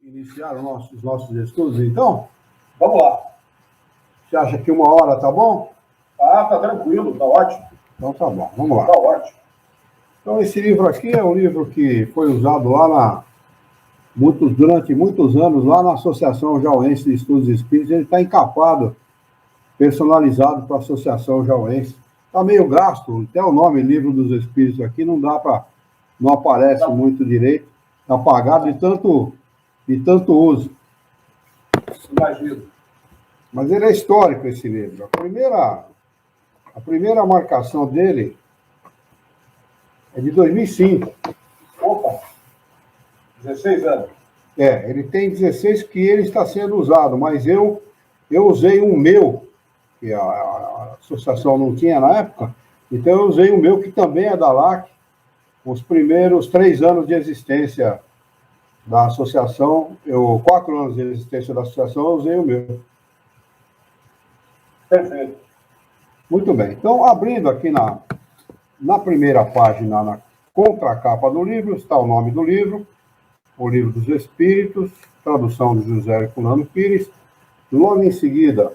iniciar os nossos estudos, então? Vamos lá. Você acha que 1 hora tá bom? Ah, tá tranquilo, tá ótimo. Então tá bom, vamos lá. Tá ótimo. Então esse livro aqui é um livro que foi usado lá durante muitos anos, lá na Associação Jauense de Estudos Espíritas. Ele está encapado, personalizado para a Associação Jauense. Está meio gasto, até o nome Livro dos Espíritos aqui não dá para, não aparece muito direito, está apagado de tanto uso. Imagino. Mas ele é histórico, esse livro. A primeira marcação dele é de 2005. Opa! 16 anos. Ele tem 16 que ele está sendo usado, mas eu usei um meu, que a associação não tinha na época, então eu usei o meu, que também é da LAC, os primeiros 3 anos de existência da associação, 4 anos de existência da associação, eu usei o meu. Perfeito. Muito bem. Então, abrindo aqui na primeira página, na contracapa do livro, está o nome do livro, O Livro dos Espíritos, tradução de José Herculano Pires. Logo em seguida,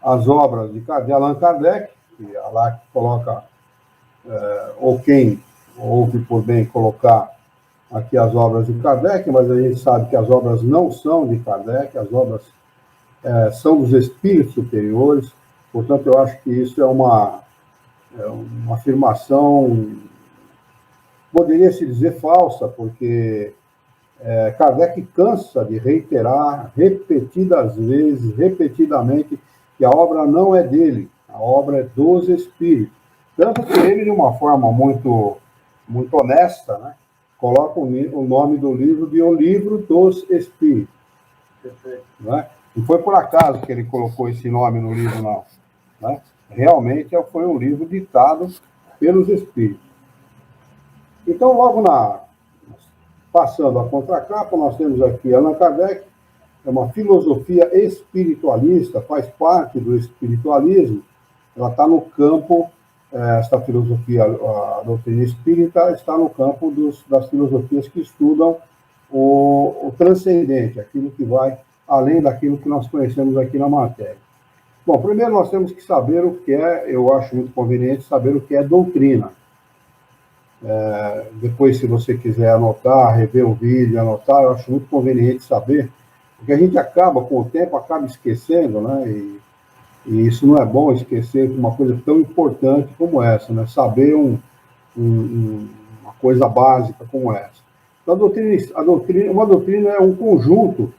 as obras de Allan Kardec, que a LAC coloca, ou quem ouve por bem colocar aqui as obras de Kardec, mas a gente sabe que as obras não são de Kardec, as obras são dos espíritos superiores. Portanto, eu acho que isso é uma afirmação, poderia-se dizer falsa, porque Kardec cansa de reiterar repetidamente, que a obra não é dele, a obra é dos espíritos. Tanto que ele, de uma forma muito, muito honesta, né, coloca o nome do livro de O Livro dos Espíritos. Perfeito. Né? Não foi por acaso que ele colocou esse nome no livro, não. Né? Realmente foi um livro ditado pelos espíritos. Então, passando a contracapa, nós temos aqui Allan Kardec, é uma filosofia espiritualista, faz parte do espiritualismo, ela está no campo, esta filosofia, a doutrina espírita, está no campo das filosofias que estudam o transcendente, aquilo que vai além daquilo que nós conhecemos aqui na matéria. Bom, primeiro nós temos que saber o que eu acho muito conveniente saber o que é doutrina. Depois, se você quiser anotar, rever o vídeo, anotar, eu acho muito conveniente saber, porque a gente acaba, com o tempo, esquecendo, né? E isso não é bom, esquecer uma coisa tão importante como essa, né? Saber uma coisa básica como essa. Então, uma doutrina é um conjunto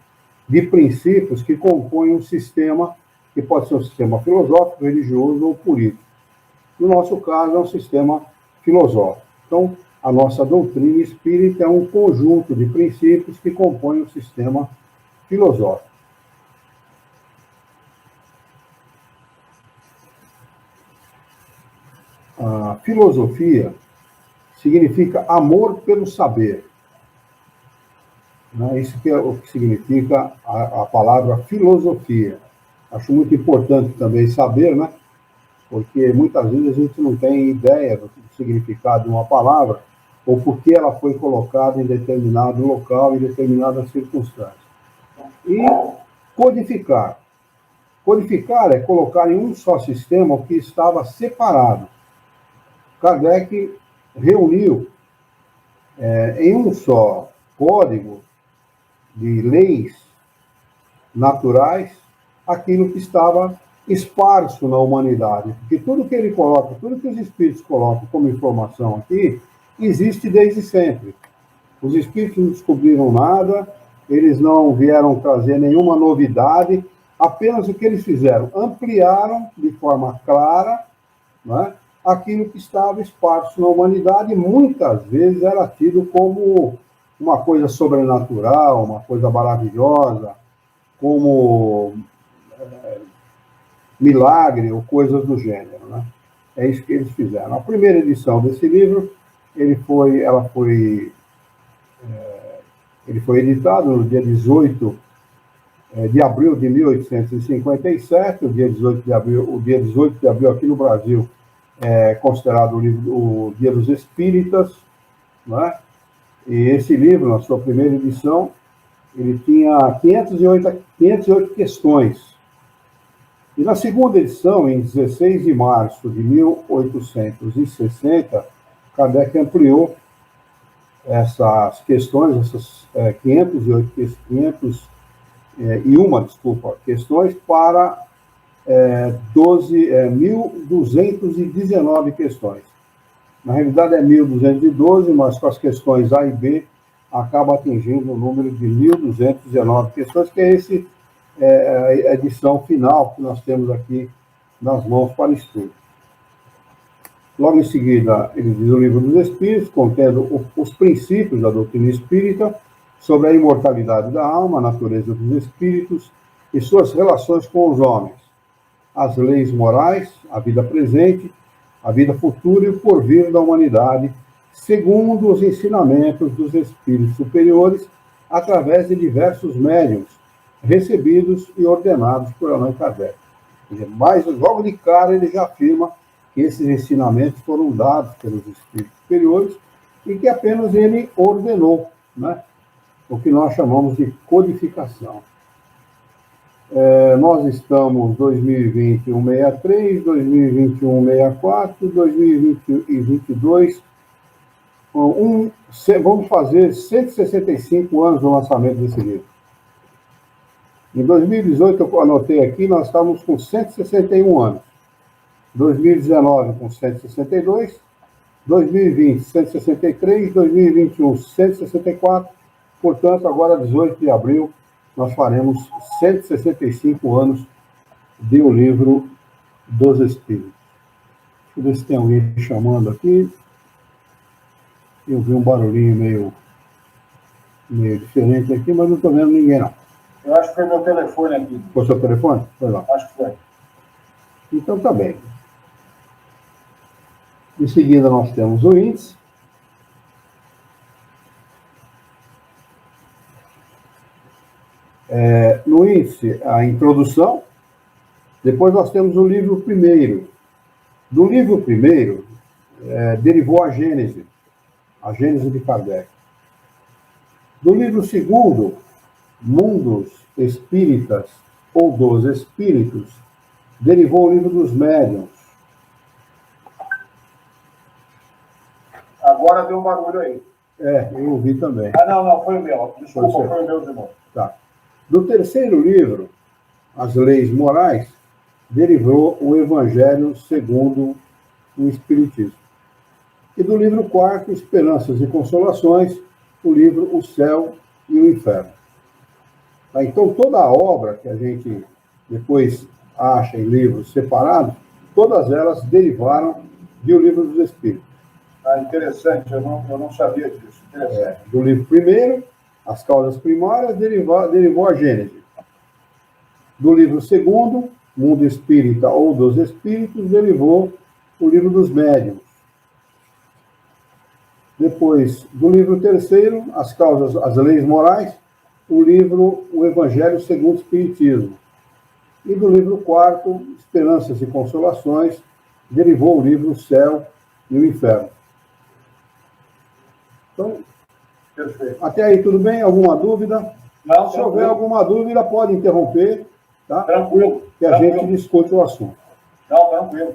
de princípios que compõem um sistema, que pode ser um sistema filosófico, religioso ou político. No nosso caso, é um sistema filosófico. Então, a nossa doutrina espírita é um conjunto de princípios que compõem um sistema filosófico. A filosofia significa amor pelo saber. Isso que é o que significa a palavra filosofia. Acho muito importante também saber, né? Porque muitas vezes a gente não tem ideia do significado de uma palavra ou por que ela foi colocada em determinado local, em determinadas circunstâncias. E codificar. Codificar é colocar em um só sistema o que estava separado. Kardec reuniu em um só código de leis naturais aquilo que estava esparso na humanidade, porque tudo que ele coloca, tudo que os espíritos colocam como informação aqui, existe desde sempre. Os espíritos não descobriram nada, eles não vieram trazer nenhuma novidade, apenas o que eles fizeram, ampliaram de forma clara, né, aquilo que estava esparso na humanidade, e muitas vezes era tido como uma coisa sobrenatural, uma coisa maravilhosa, como milagre ou coisas do gênero, né? É isso que eles fizeram. A primeira edição desse livro, ele foi editado no dia 18 de abril de 1857, o dia 18 de abril aqui no Brasil é considerado o Dia dos Espíritas, né? E esse livro, na sua primeira edição, ele tinha 508 questões. E na segunda edição, em 16 de março de 1860, Kardec ampliou essas questões, essas 501 questões, para 1.219 questões. Na realidade é 1.212, mas com as questões A e B acaba atingindo o número de 1.219 questões, que é a edição final que nós temos aqui nas mãos para estudo. Logo em seguida, ele diz o Livro dos Espíritos, contendo os princípios da doutrina espírita sobre a imortalidade da alma, a natureza dos espíritos e suas relações com os homens, as leis morais, a vida presente, a vida futura e o porvir da humanidade, segundo os ensinamentos dos espíritos superiores, através de diversos médiuns, recebidos e ordenados por Allan Kardec. Mas, logo de cara, ele já afirma que esses ensinamentos foram dados pelos espíritos superiores e que apenas ele ordenou, né? O que nós chamamos de codificação. Nós estamos 2021 63, 2021 64, 2022, vamos fazer 165 anos do lançamento desse livro. Em 2018, eu anotei aqui, nós estávamos com 161 anos. 2019 com 162, 2020 163, 2021 164, portanto, agora 18 de abril, nós faremos 165 anos de O Livro dos Espíritos. Deixa eu ver se tem alguém chamando aqui. Eu vi um barulhinho meio diferente aqui, mas não estou vendo ninguém, não. Eu acho que foi meu telefone aqui. Foi seu telefone? Foi lá. Acho que foi. Então, tá bem. Em seguida, nós temos o índice. No índice, a introdução. Depois, nós temos o livro primeiro. Do livro primeiro, derivou a Gênese de Kardec. Do livro segundo, Mundos Espíritas ou dos Espíritos, derivou o livro dos Médiuns. Agora deu um barulho aí. Eu ouvi também. Não, foi o meu. Desculpa, foi o meu de novo. Tá. Do terceiro livro, As Leis Morais, derivou o Evangelho segundo o Espiritismo. E do livro quarto, Esperanças e Consolações, o livro O Céu e o Inferno. Tá? Então, toda a obra que a gente depois acha em livros separados, todas elas derivaram do Livro dos Espíritos. Interessante, eu não sabia disso. Do livro primeiro, As Causas Primárias, derivou a Gênese. Do livro segundo, Mundo Espírita ou dos Espíritos, derivou o livro dos Médiuns. Depois, do livro terceiro, As Leis Morais, o Evangelho segundo o Espiritismo. E do livro quarto, Esperanças e Consolações, derivou o livro O Céu e o Inferno. Então, perfeito. Até aí tudo bem? Alguma dúvida? Não, se houver alguma dúvida, pode interromper, tá? Tranquilo. Que a gente discute o assunto. Não, tranquilo.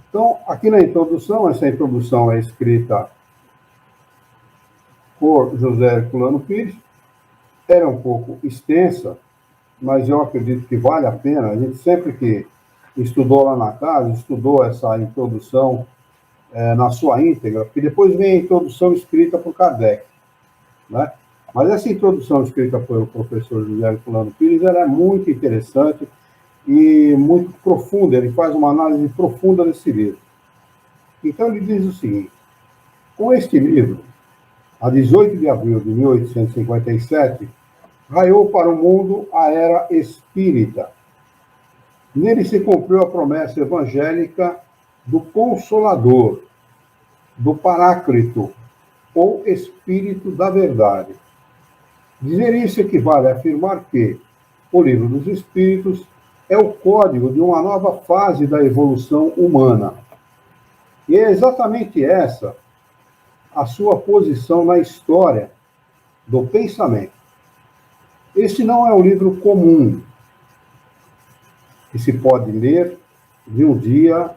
Então, aqui na introdução, essa introdução é escrita por José Herculano Pires. Era um pouco extensa, mas eu acredito que vale a pena. A gente sempre que estudou lá na casa, estudou essa introdução na sua íntegra, porque depois vem a introdução escrita por Kardec, né? Mas essa introdução escrita pelo professor José Herculano Pires, ela é muito interessante e muito profunda. Ele faz uma análise profunda desse livro. Então, ele diz o seguinte: com este livro, a 18 de abril de 1857, raiou para o mundo a era espírita. Nele se cumpriu a promessa evangélica do Consolador, do Paráclito, ou Espírito da Verdade. Dizer isso equivale a afirmar que o Livro dos Espíritos é o código de uma nova fase da evolução humana. E é exatamente essa a sua posição na história do pensamento. Este não é um livro comum, que se pode ler de um dia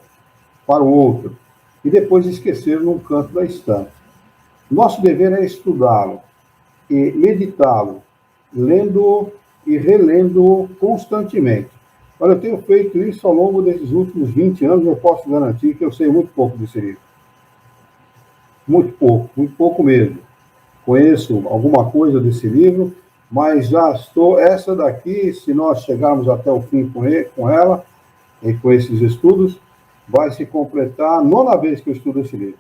para o outro e depois esquecer num canto da estante. Nosso dever é estudá-lo e meditá-lo, lendo-o e relendo-o constantemente. Olha, eu tenho feito isso ao longo desses últimos 20 anos, eu posso garantir que eu sei muito pouco desse livro. Muito pouco mesmo. Conheço alguma coisa desse livro, mas já estou, essa daqui, se nós chegarmos até o fim com ela, e com esses estudos, vai se completar a 9ª vez que eu estudo esse livro.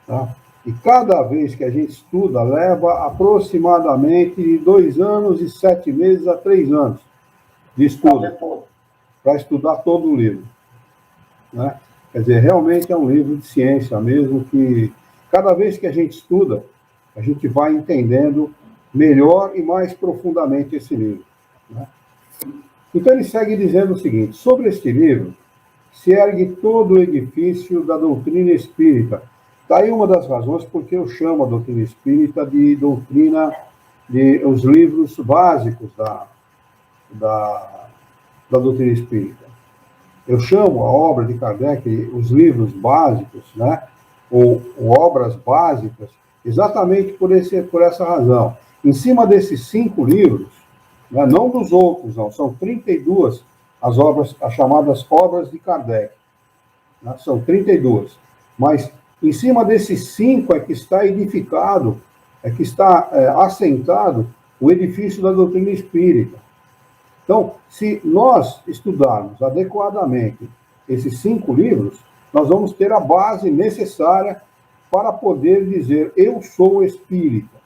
Tá? E cada vez que a gente estuda, leva aproximadamente de 2 anos e 7 meses a 3 anos de estudo, para estudar todo o livro. Né? Quer dizer, realmente é um livro de ciência mesmo, que cada vez que a gente estuda, a gente vai entendendo melhor e mais profundamente esse livro. Né? Então ele segue dizendo o seguinte: sobre este livro se ergue todo o edifício da doutrina espírita. Está aí uma das razões porque eu chamo a doutrina espírita de doutrina, de os livros básicos da doutrina espírita. Eu chamo a obra de Kardec os livros básicos, né? ou obras básicas, exatamente por essa razão. Em cima desses 5 livros, né? Não dos outros, não, são 32 as obras, as chamadas obras de Kardec. Né? São 32. Mas em cima desses 5 é que está edificado, é que está assentado o edifício da doutrina espírita. Então, se nós estudarmos adequadamente esses 5 livros, nós vamos ter a base necessária para poder dizer eu sou espírita,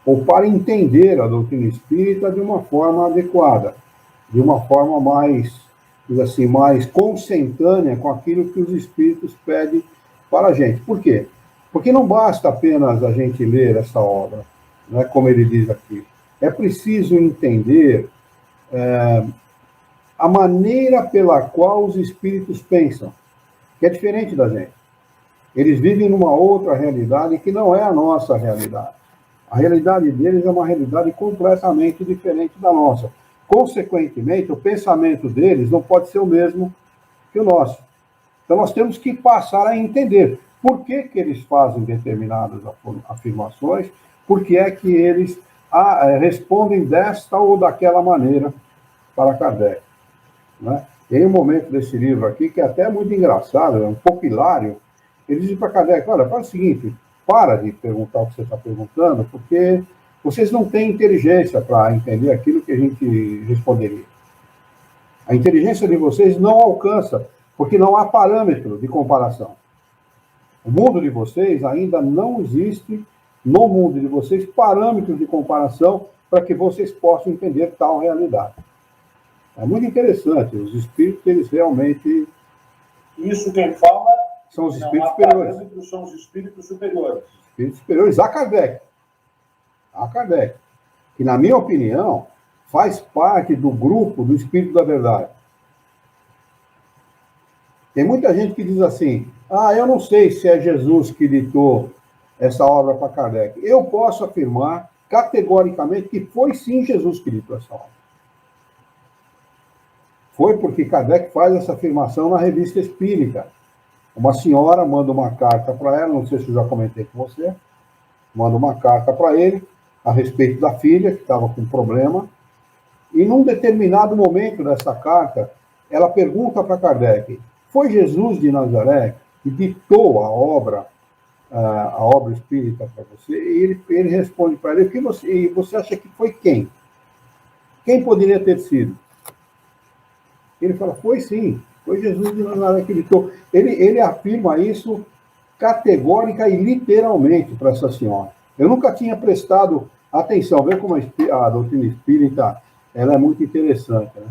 ou para entender a doutrina espírita de uma forma adequada, de uma forma mais, assim, mais consentânea com aquilo que os espíritos pedem para a gente. Por quê? Porque não basta apenas a gente ler essa obra, né, como ele diz aqui. É preciso entender a maneira pela qual os espíritos pensam, que é diferente da gente. Eles vivem numa outra realidade que não é a nossa realidade. A realidade deles é uma realidade completamente diferente da nossa. Consequentemente, o pensamento deles não pode ser o mesmo que o nosso. Então, nós temos que passar a entender por que eles fazem determinadas afirmações, por que é que eles respondem desta ou daquela maneira para Kardec. Né? Tem um momento desse livro aqui que é até muito engraçado, é um pouco hilário. Ele diz para Kardec: olha, faz o seguinte, para de perguntar o que você está perguntando, porque vocês não têm inteligência para entender aquilo que a gente responderia. A inteligência de vocês não alcança, porque não há parâmetro de comparação. O mundo de vocês ainda não existe, no mundo de vocês, parâmetros de comparação para que vocês possam entender tal realidade. É muito interessante, os espíritos, eles realmente... Isso quem fala são os espíritos superiores. São os espíritos superiores. Espíritos superiores a Kardec. A Kardec. Que, na minha opinião, faz parte do grupo do Espírito da Verdade. Tem muita gente que diz assim: eu não sei se é Jesus que ditou essa obra para Kardec. Eu posso afirmar categoricamente que foi sim Jesus que ditou essa obra. Foi porque Kardec faz essa afirmação na Revista Espírita. Uma senhora manda uma carta para ela, não sei se eu já comentei com você, manda uma carta para ele a respeito da filha, que estava com problema, e num determinado momento dessa carta, ela pergunta para Kardec: foi Jesus de Nazaré que ditou a obra espírita para você? E ele responde para ela: e você acha que foi quem? Quem poderia ter sido? Ele fala: foi sim, foi Jesus de Nazaré que ditou. Ele afirma isso categórica e literalmente para essa senhora. Eu nunca tinha prestado atenção. Vê como a doutrina espírita ela é muito interessante. Né?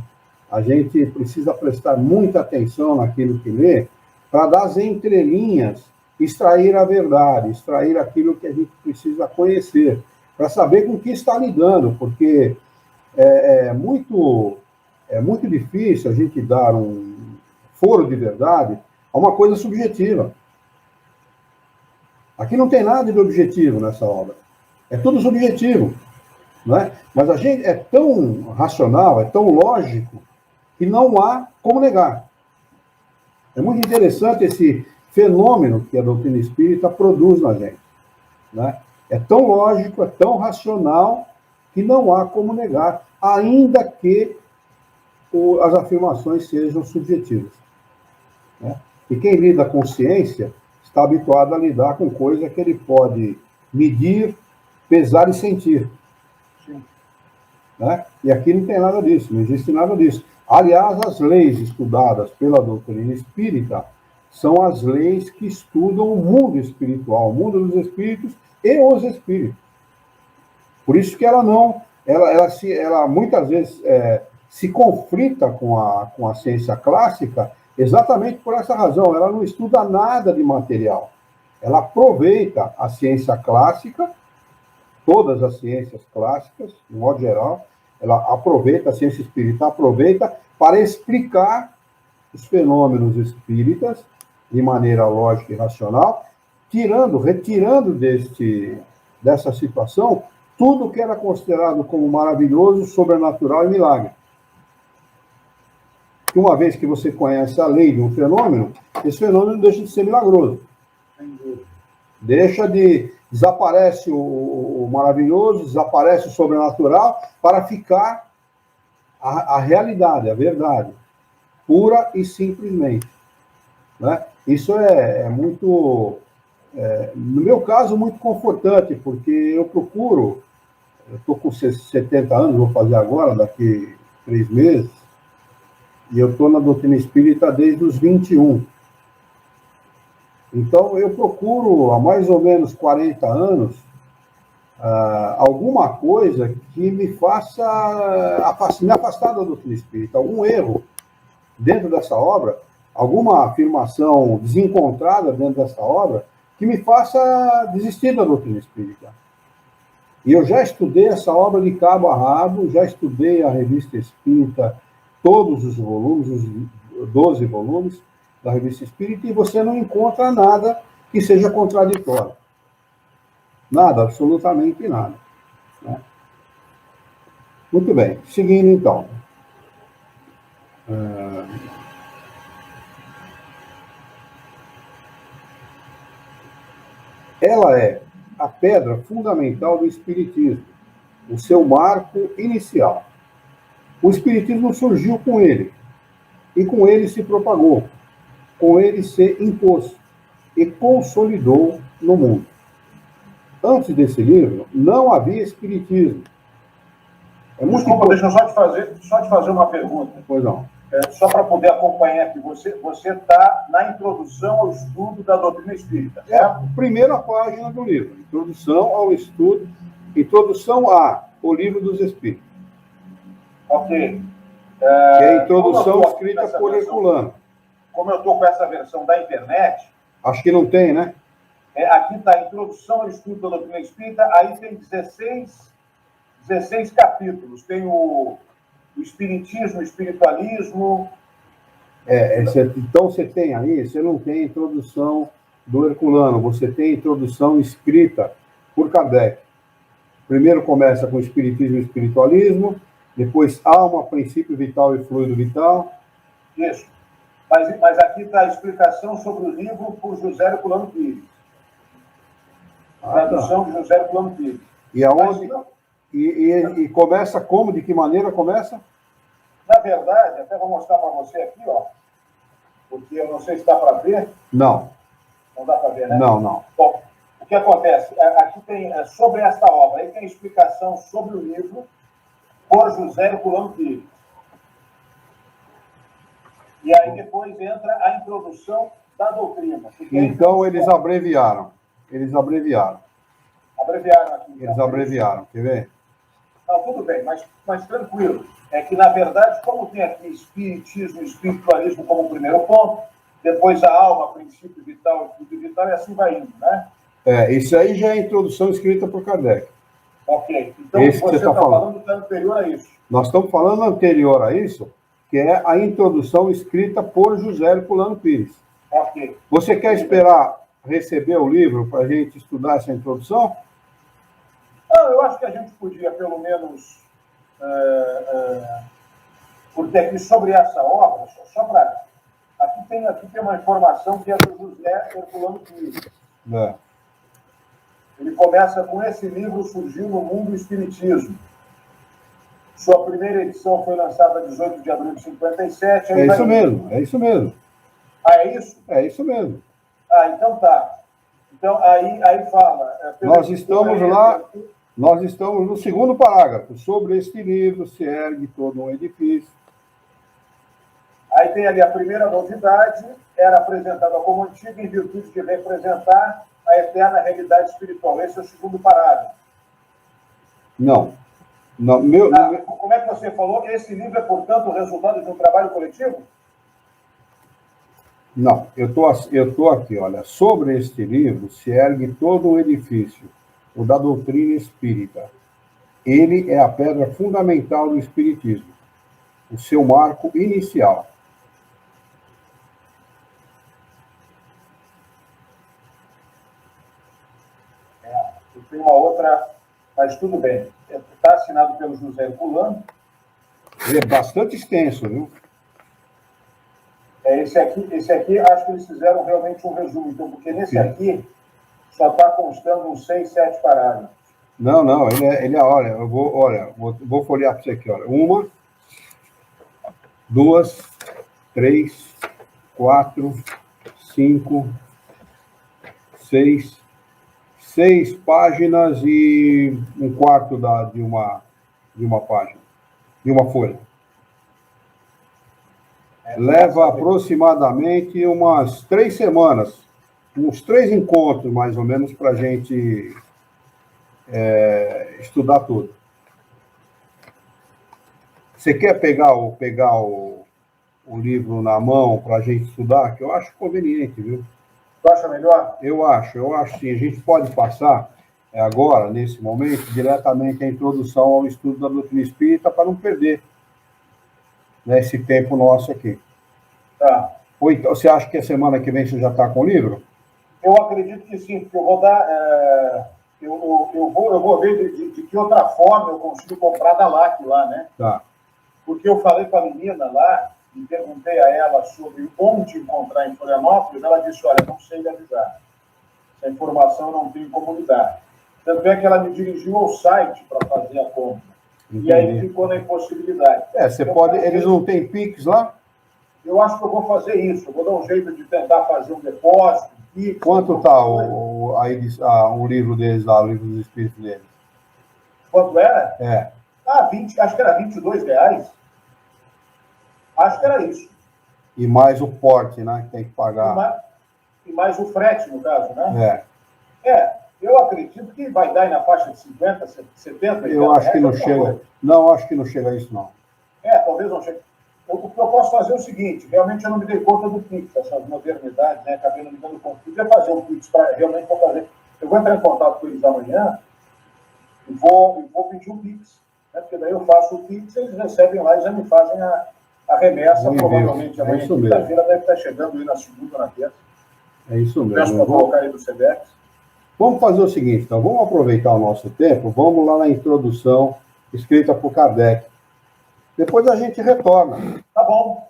A gente precisa prestar muita atenção naquilo que lê para, das entrelinhas, extrair a verdade, extrair aquilo que a gente precisa conhecer, para saber com o que está lidando, porque é muito difícil a gente dar um foro de verdade a uma coisa subjetiva. Aqui não tem nada de objetivo nessa obra. É tudo subjetivo. não é? Mas a gente é tão racional, é tão lógico, que não há como negar. É muito interessante esse fenômeno que a doutrina espírita produz na gente, né? É tão lógico, é tão racional, que não há como negar, ainda que as afirmações sejam subjetivas, né? E quem lida com ciência está habituado a lidar com coisa que ele pode medir, pesar e sentir. Sim. Né? E aqui não tem nada disso, não existe nada disso. Aliás, as leis estudadas pela doutrina espírita são as leis que estudam o mundo espiritual, o mundo dos espíritos e os espíritos. Por isso que ela não, ela muitas vezes se conflita com a ciência clássica, exatamente por essa razão. Ela não estuda nada de material. Ela aproveita a ciência clássica, todas as ciências clássicas, de modo geral, ela aproveita, a ciência espírita aproveita para explicar os fenômenos espíritas de maneira lógica e racional, retirando dessa situação tudo que era considerado como maravilhoso, sobrenatural e milagre. Porque uma vez que você conhece a lei de um fenômeno, esse fenômeno deixa de ser milagroso. Desaparece o maravilhoso, desaparece o sobrenatural, para ficar a realidade, a verdade, pura e simplesmente. Né? Isso é muito, no meu caso, muito confortante, porque eu estou com 70 anos, vou fazer agora, daqui 3 meses, e eu estou na doutrina espírita desde os 21. Então, eu procuro, há mais ou menos 40 anos, alguma coisa que me faça me afastar da doutrina espírita, algum erro dentro dessa obra, alguma afirmação desencontrada dentro dessa obra, que me faça desistir da doutrina espírita. E eu já estudei essa obra de cabo a rabo, já estudei a Revista Espírita, todos os volumes, os 12 volumes da Revista Espírita, e você não encontra nada que seja contraditório. Nada, absolutamente nada. Né? Muito bem, seguindo então. Ela é a pedra fundamental do Espiritismo, o seu marco inicial. O Espiritismo surgiu com ele, e com ele se propagou, com ele se impôs e consolidou no mundo. Antes desse livro, não havia Espiritismo. Desculpa, deixa eu só te fazer uma pergunta. Pois não. Só para poder acompanhar aqui, você está na introdução ao estudo da doutrina espírita, certo? Primeira página do livro, introdução ao estudo, introdução ao livro dos Espíritos. Ok. Que é a introdução escrita por Herculano. Como eu estou com essa versão da internet... Acho que não tem, né? Aqui está a introdução ao estudo da doutrina espírita, aí tem 16 capítulos. Tem o espiritismo, o espiritualismo... Então você tem aí, você não tem a introdução do Herculano, você tem a introdução escrita por Kardec. Primeiro começa com o espiritismo e espiritualismo, depois alma, princípio vital e fluido vital. Isso. Mas aqui está a explicação sobre o livro por José Herculano Pires. Tradução de José Herculano Pires. E aonde? E começa como? De que maneira começa? Na verdade, até vou mostrar para você aqui, ó, porque eu não sei se dá para ver. Não. Não dá para ver, né? Não. Bom, o que acontece? Aqui tem, sobre esta obra, aí tem a explicação sobre o livro por José Herculano Pires. E aí depois entra a introdução da doutrina. Então eles abreviaram. Abreviaram aqui. Então. Eles abreviaram, quer ver? Não, tudo bem, mas tranquilo. É que, na verdade, como tem aqui espiritismo e espiritualismo como primeiro ponto, depois a alma, princípio vital e fluido vital, e assim vai indo, né? Isso aí já é a introdução escrita por Kardec. Ok. Então, esse você está falando que é anterior a isso. Nós estamos falando anterior a isso, que é a introdução escrita por José Herculano Pires. Ok. Você quer esperar receber o livro para a gente estudar essa introdução? Não, eu acho que a gente podia, pelo menos, porque aqui sobre essa obra, só para... Aqui tem uma informação que é do José Herculano Pires. Ele começa com: esse livro surgiu no mundo do espiritismo. Sua primeira edição foi lançada em 18 de abril de 57. É isso mesmo, é isso mesmo. Ah, é isso? É isso mesmo. Ah, então tá. Então, aí fala... Nós estamos lá, nós estamos no segundo parágrafo. Sobre este livro se ergue todo um edifício. Aí tem ali a primeira novidade, era apresentada como antiga em virtude de representar a eterna realidade espiritual. Esse é o segundo parágrafo. Não. Como é que você falou? Esse livro é, portanto, o resultado de um trabalho coletivo? Não, eu tô aqui, olha. Sobre este livro se ergue todo um edifício, o da doutrina espírita. Ele é a pedra fundamental do espiritismo, o seu marco inicial. Eu tenho uma outra, mas tudo bem. Está assinado pelo José Herculano. Ele é bastante extenso, viu? Esse aqui, acho que eles fizeram realmente um resumo, então, porque nesse aqui só está constando uns 6, 7 parágrafos. Não, olha, eu vou folhear para você aqui, olha. 1, 2, 3, 4, 5, 6 páginas e um quarto de uma página, de uma folha. Leva aproximadamente umas 3 semanas, uns 3 encontros, mais ou menos, para a gente estudar tudo. Você quer pegar o livro na mão para a gente estudar? Que eu acho conveniente, viu? Tu acha melhor? Eu acho sim. A gente pode passar agora, nesse momento, diretamente a introdução ao estudo da doutrina espírita para não perder esse tempo nosso aqui. Tá. Ou então, você acha que a semana que vem você já está com o livro? Eu acredito que sim, porque eu vou dar... eu vou ver de que outra forma eu consigo comprar da LAC lá, né? Tá. Porque eu falei com a menina lá e perguntei a ela sobre onde encontrar em Florianópolis. Ela disse: olha, não sei lhe avisar. Essa informação eu não tenho como lhe dar. Tanto é que ela me dirigiu ao site para fazer a compra. Entendi. E aí ficou na impossibilidade. Você pode... Eles não têm Pix lá? Eu acho que eu vou fazer isso. Eu vou dar um jeito de tentar fazer um depósito. Pix. Quanto está um livro deles lá, o livro dos espíritos deles? Quanto era? 20, acho que era R$22. Acho que era isso. E mais o porte, né? Que tem que pagar. E mais o frete, no caso, né? Eu acredito que vai dar aí na faixa de 50, 70. Eu acho que não chega. Não, acho que não chega a isso, não. Talvez não chegue. O que eu posso fazer é o seguinte: realmente eu não me dei conta do Pix, essas modernidades, né? Acabei não me dando conta. Eu ia fazer um Pix para realmente vou fazer. Eu vou entrar em contato com eles amanhã e vou pedir um Pix. Né? Porque daí eu faço o Pix, eles recebem lá e já me fazem a remessa, provavelmente amanhã, quinta-feira, deve estar chegando aí na segunda ou na terça. É isso mesmo. Peço para colocar aí do SEDEX. Vamos fazer o seguinte, então, vamos aproveitar o nosso tempo, vamos lá na introdução escrita por Kardec. Depois a gente retorna. Tá bom,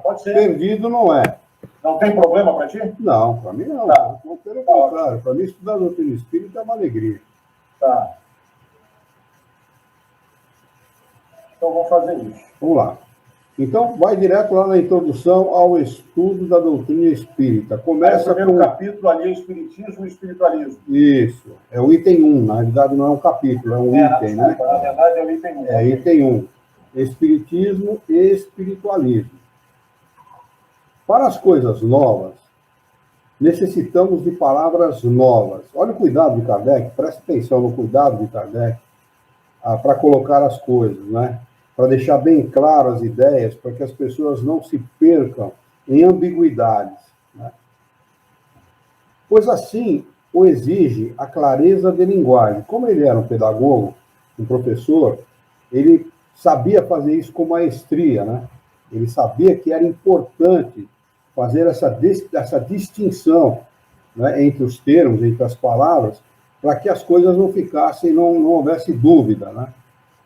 pode ser. Perdido não é. Não tem problema para ti? Não, para mim não. Tá. Pelo contrário, para mim estudar a doutrina espírita é uma alegria. Tá. Então vamos fazer isso. Vamos lá. Então, vai direto lá na introdução ao estudo da doutrina espírita. Começa o primeiro capítulo ali é Espiritismo e Espiritualismo. Isso. É o item 1. Na realidade, não é um capítulo, é um item, né? Na verdade, é o item 1. É item 1. Espiritismo e Espiritualismo. Para as coisas novas, necessitamos de palavras novas. Olha o cuidado de Kardec, preste atenção no cuidado de Kardec para colocar as coisas, né? Para deixar bem claras as ideias, para que as pessoas não se percam em ambiguidades, né? Pois assim o exige a clareza de linguagem. Como ele era um pedagogo, um professor, ele sabia fazer isso com maestria, né? Ele sabia que era importante fazer essa distinção, né, entre os termos, entre as palavras, para que as coisas não ficassem, não houvesse dúvida, né?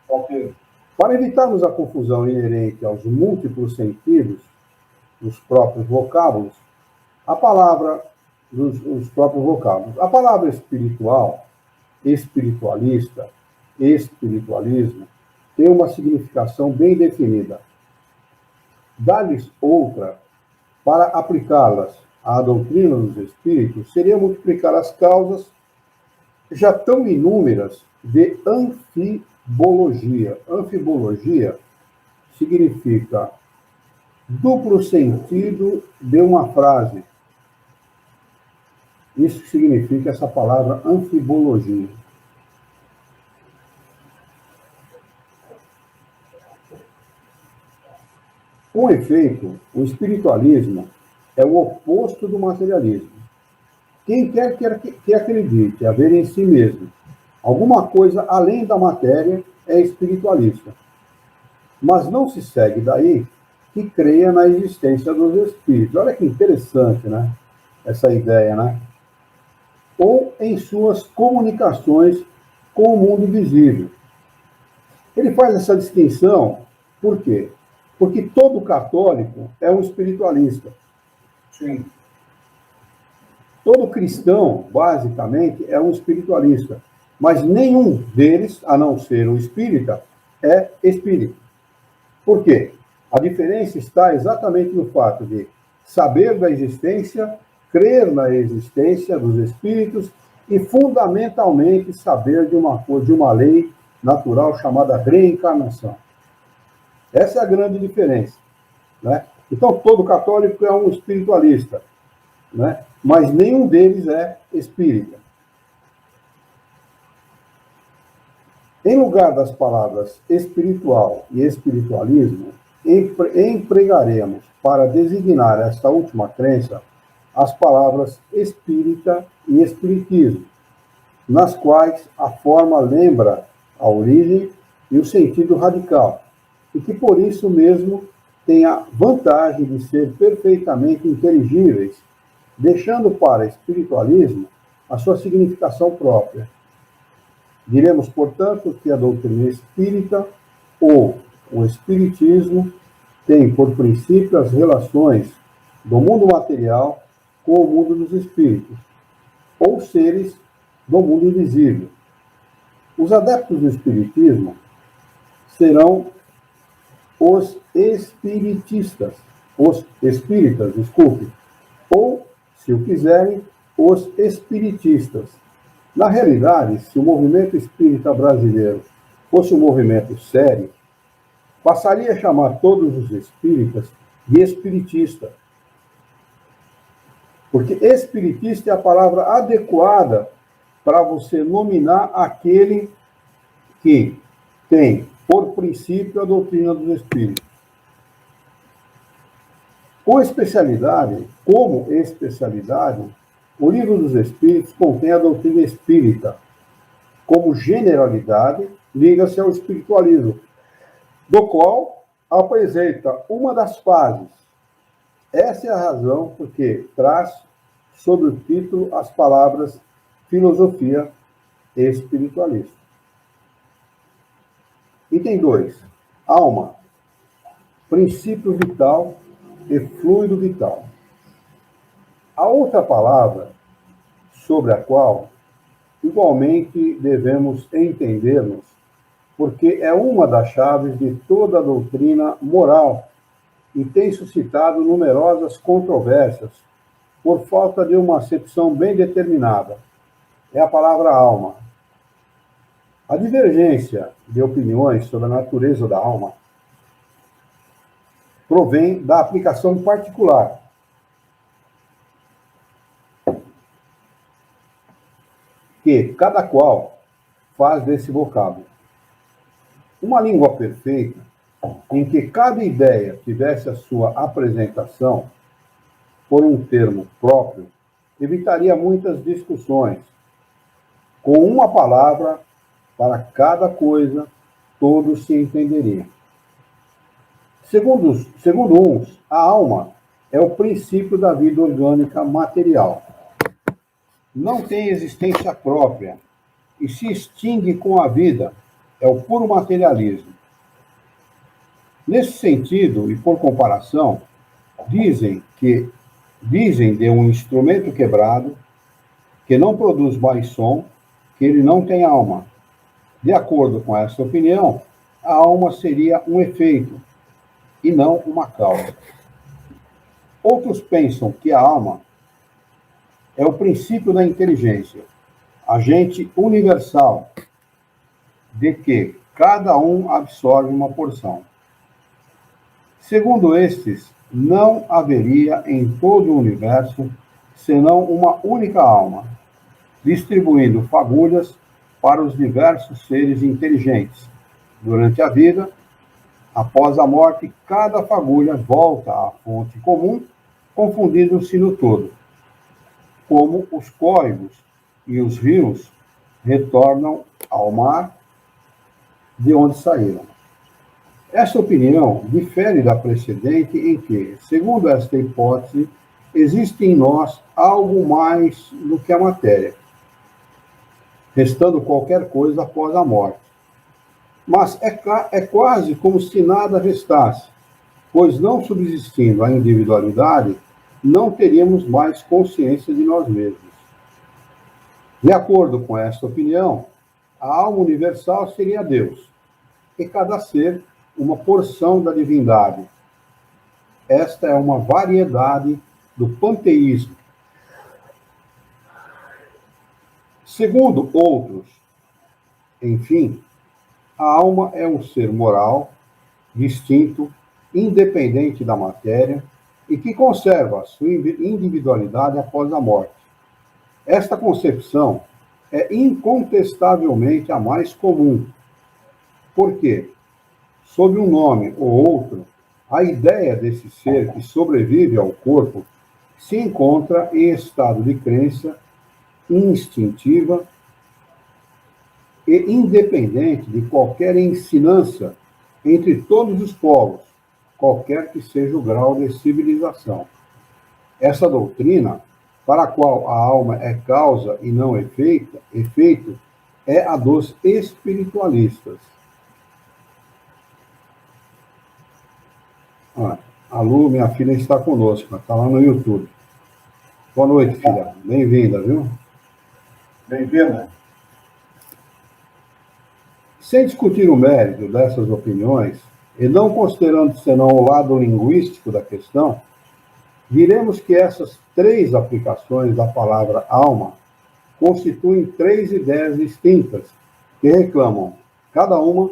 Ok. Para evitarmos a confusão inerente aos múltiplos sentidos dos próprios vocábulos, a palavra dos próprios vocábulos. A palavra espiritual, espiritualista, espiritualismo, tem uma significação bem definida. Dar-lhes outra, para aplicá-las à doutrina dos espíritos, seria multiplicar as causas já tão inúmeras de anfibologia. Anfibologia significa duplo sentido de uma frase. Isso significa essa palavra anfibologia. Com efeito, o espiritualismo é o oposto do materialismo. Quem quer que acredite haver em si mesmo alguma coisa além da matéria é espiritualista. Mas não se segue daí que creia na existência dos espíritos. Olha que interessante, né? Essa ideia, né? Ou em suas comunicações com o mundo visível. Ele faz essa distinção, por quê? Porque todo católico é um espiritualista. Sim. Todo cristão, basicamente, é um espiritualista. Mas nenhum deles, a não ser o espírita, é espírita. Por quê? A diferença está exatamente no fato de saber da existência, crer na existência dos espíritos e, fundamentalmente, saber de uma lei natural chamada reencarnação. Essa é a grande diferença, né? Então, todo católico é um espiritualista, né? Mas nenhum deles é espírita. Em lugar das palavras espiritual e espiritualismo, empregaremos para designar esta última crença as palavras espírita e espiritismo, nas quais a forma lembra a origem e o sentido radical, e que por isso mesmo tem a vantagem de ser perfeitamente inteligíveis, deixando para espiritualismo a sua significação própria. Diremos, portanto, que a doutrina espírita ou o espiritismo tem por princípio as relações do mundo material com o mundo dos espíritos, ou seres do mundo invisível. Os adeptos do espiritismo serão os espiritistas, os espíritas, desculpe, ou, se o quiserem, os espiritistas. Na realidade, se o movimento espírita brasileiro fosse um movimento sério, passaria a chamar todos os espíritas de espiritista. Porque espiritista é a palavra adequada para você nominar aquele que tem, por princípio, a doutrina dos espíritos. Como especialidade, o Livro dos Espíritos contém a doutrina espírita. Como generalidade, liga-se ao espiritualismo, do qual apresenta uma das fases. Essa é a razão porque traz sob o título as palavras filosofia espiritualista. Item 2. Alma, princípio vital e fluido vital. A outra palavra sobre a qual igualmente devemos entender-nos, porque é uma das chaves de toda a doutrina moral e tem suscitado numerosas controvérsias por falta de uma acepção bem determinada. É a palavra alma. A divergência de opiniões sobre a natureza da alma provém da aplicação particular que cada qual faz desse vocábulo. Uma língua perfeita, em que cada ideia tivesse a sua apresentação por um termo próprio, evitaria muitas discussões. Com uma palavra para cada coisa, todos se entenderiam. Segundo uns, a alma é o princípio da vida orgânica material. não tem existência própria e se extingue com a vida. É o puro materialismo. Nesse sentido, e por comparação, dizem de um instrumento quebrado, que não produz mais som, que ele não tem alma. De acordo com essa opinião, a alma seria um efeito e não uma causa. Outros pensam que a alma é o princípio da inteligência, agente universal, de que cada um absorve uma porção. Segundo estes, não haveria em todo o universo senão uma única alma, distribuindo fagulhas para os diversos seres inteligentes. Durante a vida, após a morte, cada fagulha volta à fonte comum, confundindo-se no todo, como os córregos e os rios retornam ao mar de onde saíram. Essa opinião difere da precedente em que, segundo esta hipótese, existe em nós algo mais do que a matéria, restando qualquer coisa após a morte. Mas é quase como se nada restasse, pois não subsistindo a individualidade, não teríamos mais consciência de nós mesmos. De acordo com esta opinião, a alma universal seria Deus, e cada ser uma porção da divindade. Esta é uma variedade do panteísmo. Segundo outros, enfim, a alma é um ser moral, distinto, independente da matéria e que conserva a sua individualidade após a morte. Esta concepção é incontestavelmente a mais comum, porque, sob um nome ou outro, a ideia desse ser que sobrevive ao corpo se encontra em estado de crença instintiva e independente de qualquer ensinança entre todos os povos, qualquer que seja o grau de civilização. Essa doutrina, para a qual a alma é causa e não efeito, é a dos espiritualistas. A Lu, minha filha, está conosco, está lá no YouTube. Boa noite, filha. Bem-vinda, viu? Bem-vinda. Sem discutir o mérito dessas opiniões, e não considerando senão o lado linguístico da questão, diremos que essas três aplicações da palavra alma constituem três ideias distintas que reclamam, cada uma,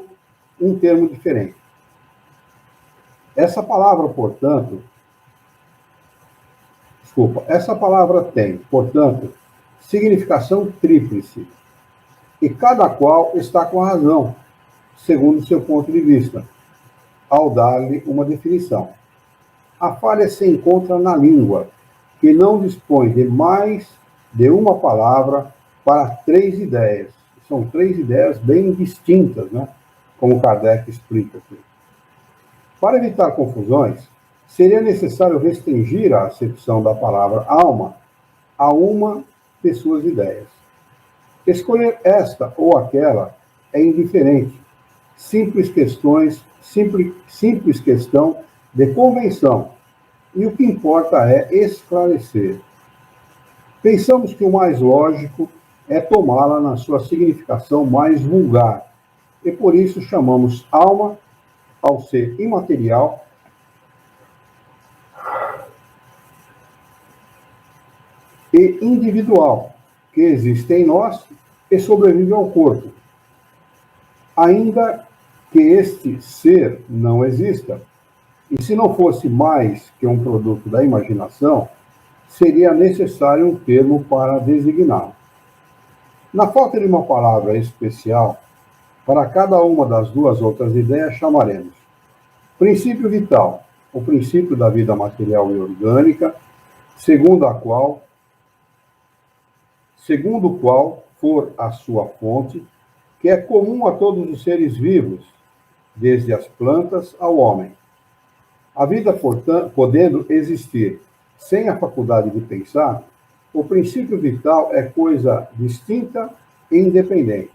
um termo diferente. Essa palavra tem, portanto, significação tríplice, e cada qual está com a razão, segundo o seu ponto de vista, ao dar-lhe uma definição. A falha se encontra na língua, que não dispõe de mais de uma palavra para três ideias. São três ideias bem distintas, né? Como Kardec explica aqui. Para evitar confusões, seria necessário restringir a acepção da palavra alma a uma de suas ideias. Escolher esta ou aquela é indiferente. Simples questão de convenção. E o que importa é esclarecer. Pensamos que o mais lógico é tomá-la na sua significação mais vulgar, e por isso chamamos alma ao ser imaterial e individual, que existe em nós e sobrevive ao corpo. Ainda que este ser não exista, e se não fosse mais que um produto da imaginação, seria necessário um termo para designá-lo. Na falta de uma palavra especial, para cada uma das duas outras ideias chamaremos princípio vital, o princípio da vida material e orgânica, segundo o qual for a sua fonte, que é comum a todos os seres vivos, desde as plantas ao homem. A vida, portanto, podendo existir sem a faculdade de pensar, o princípio vital é coisa distinta e independente.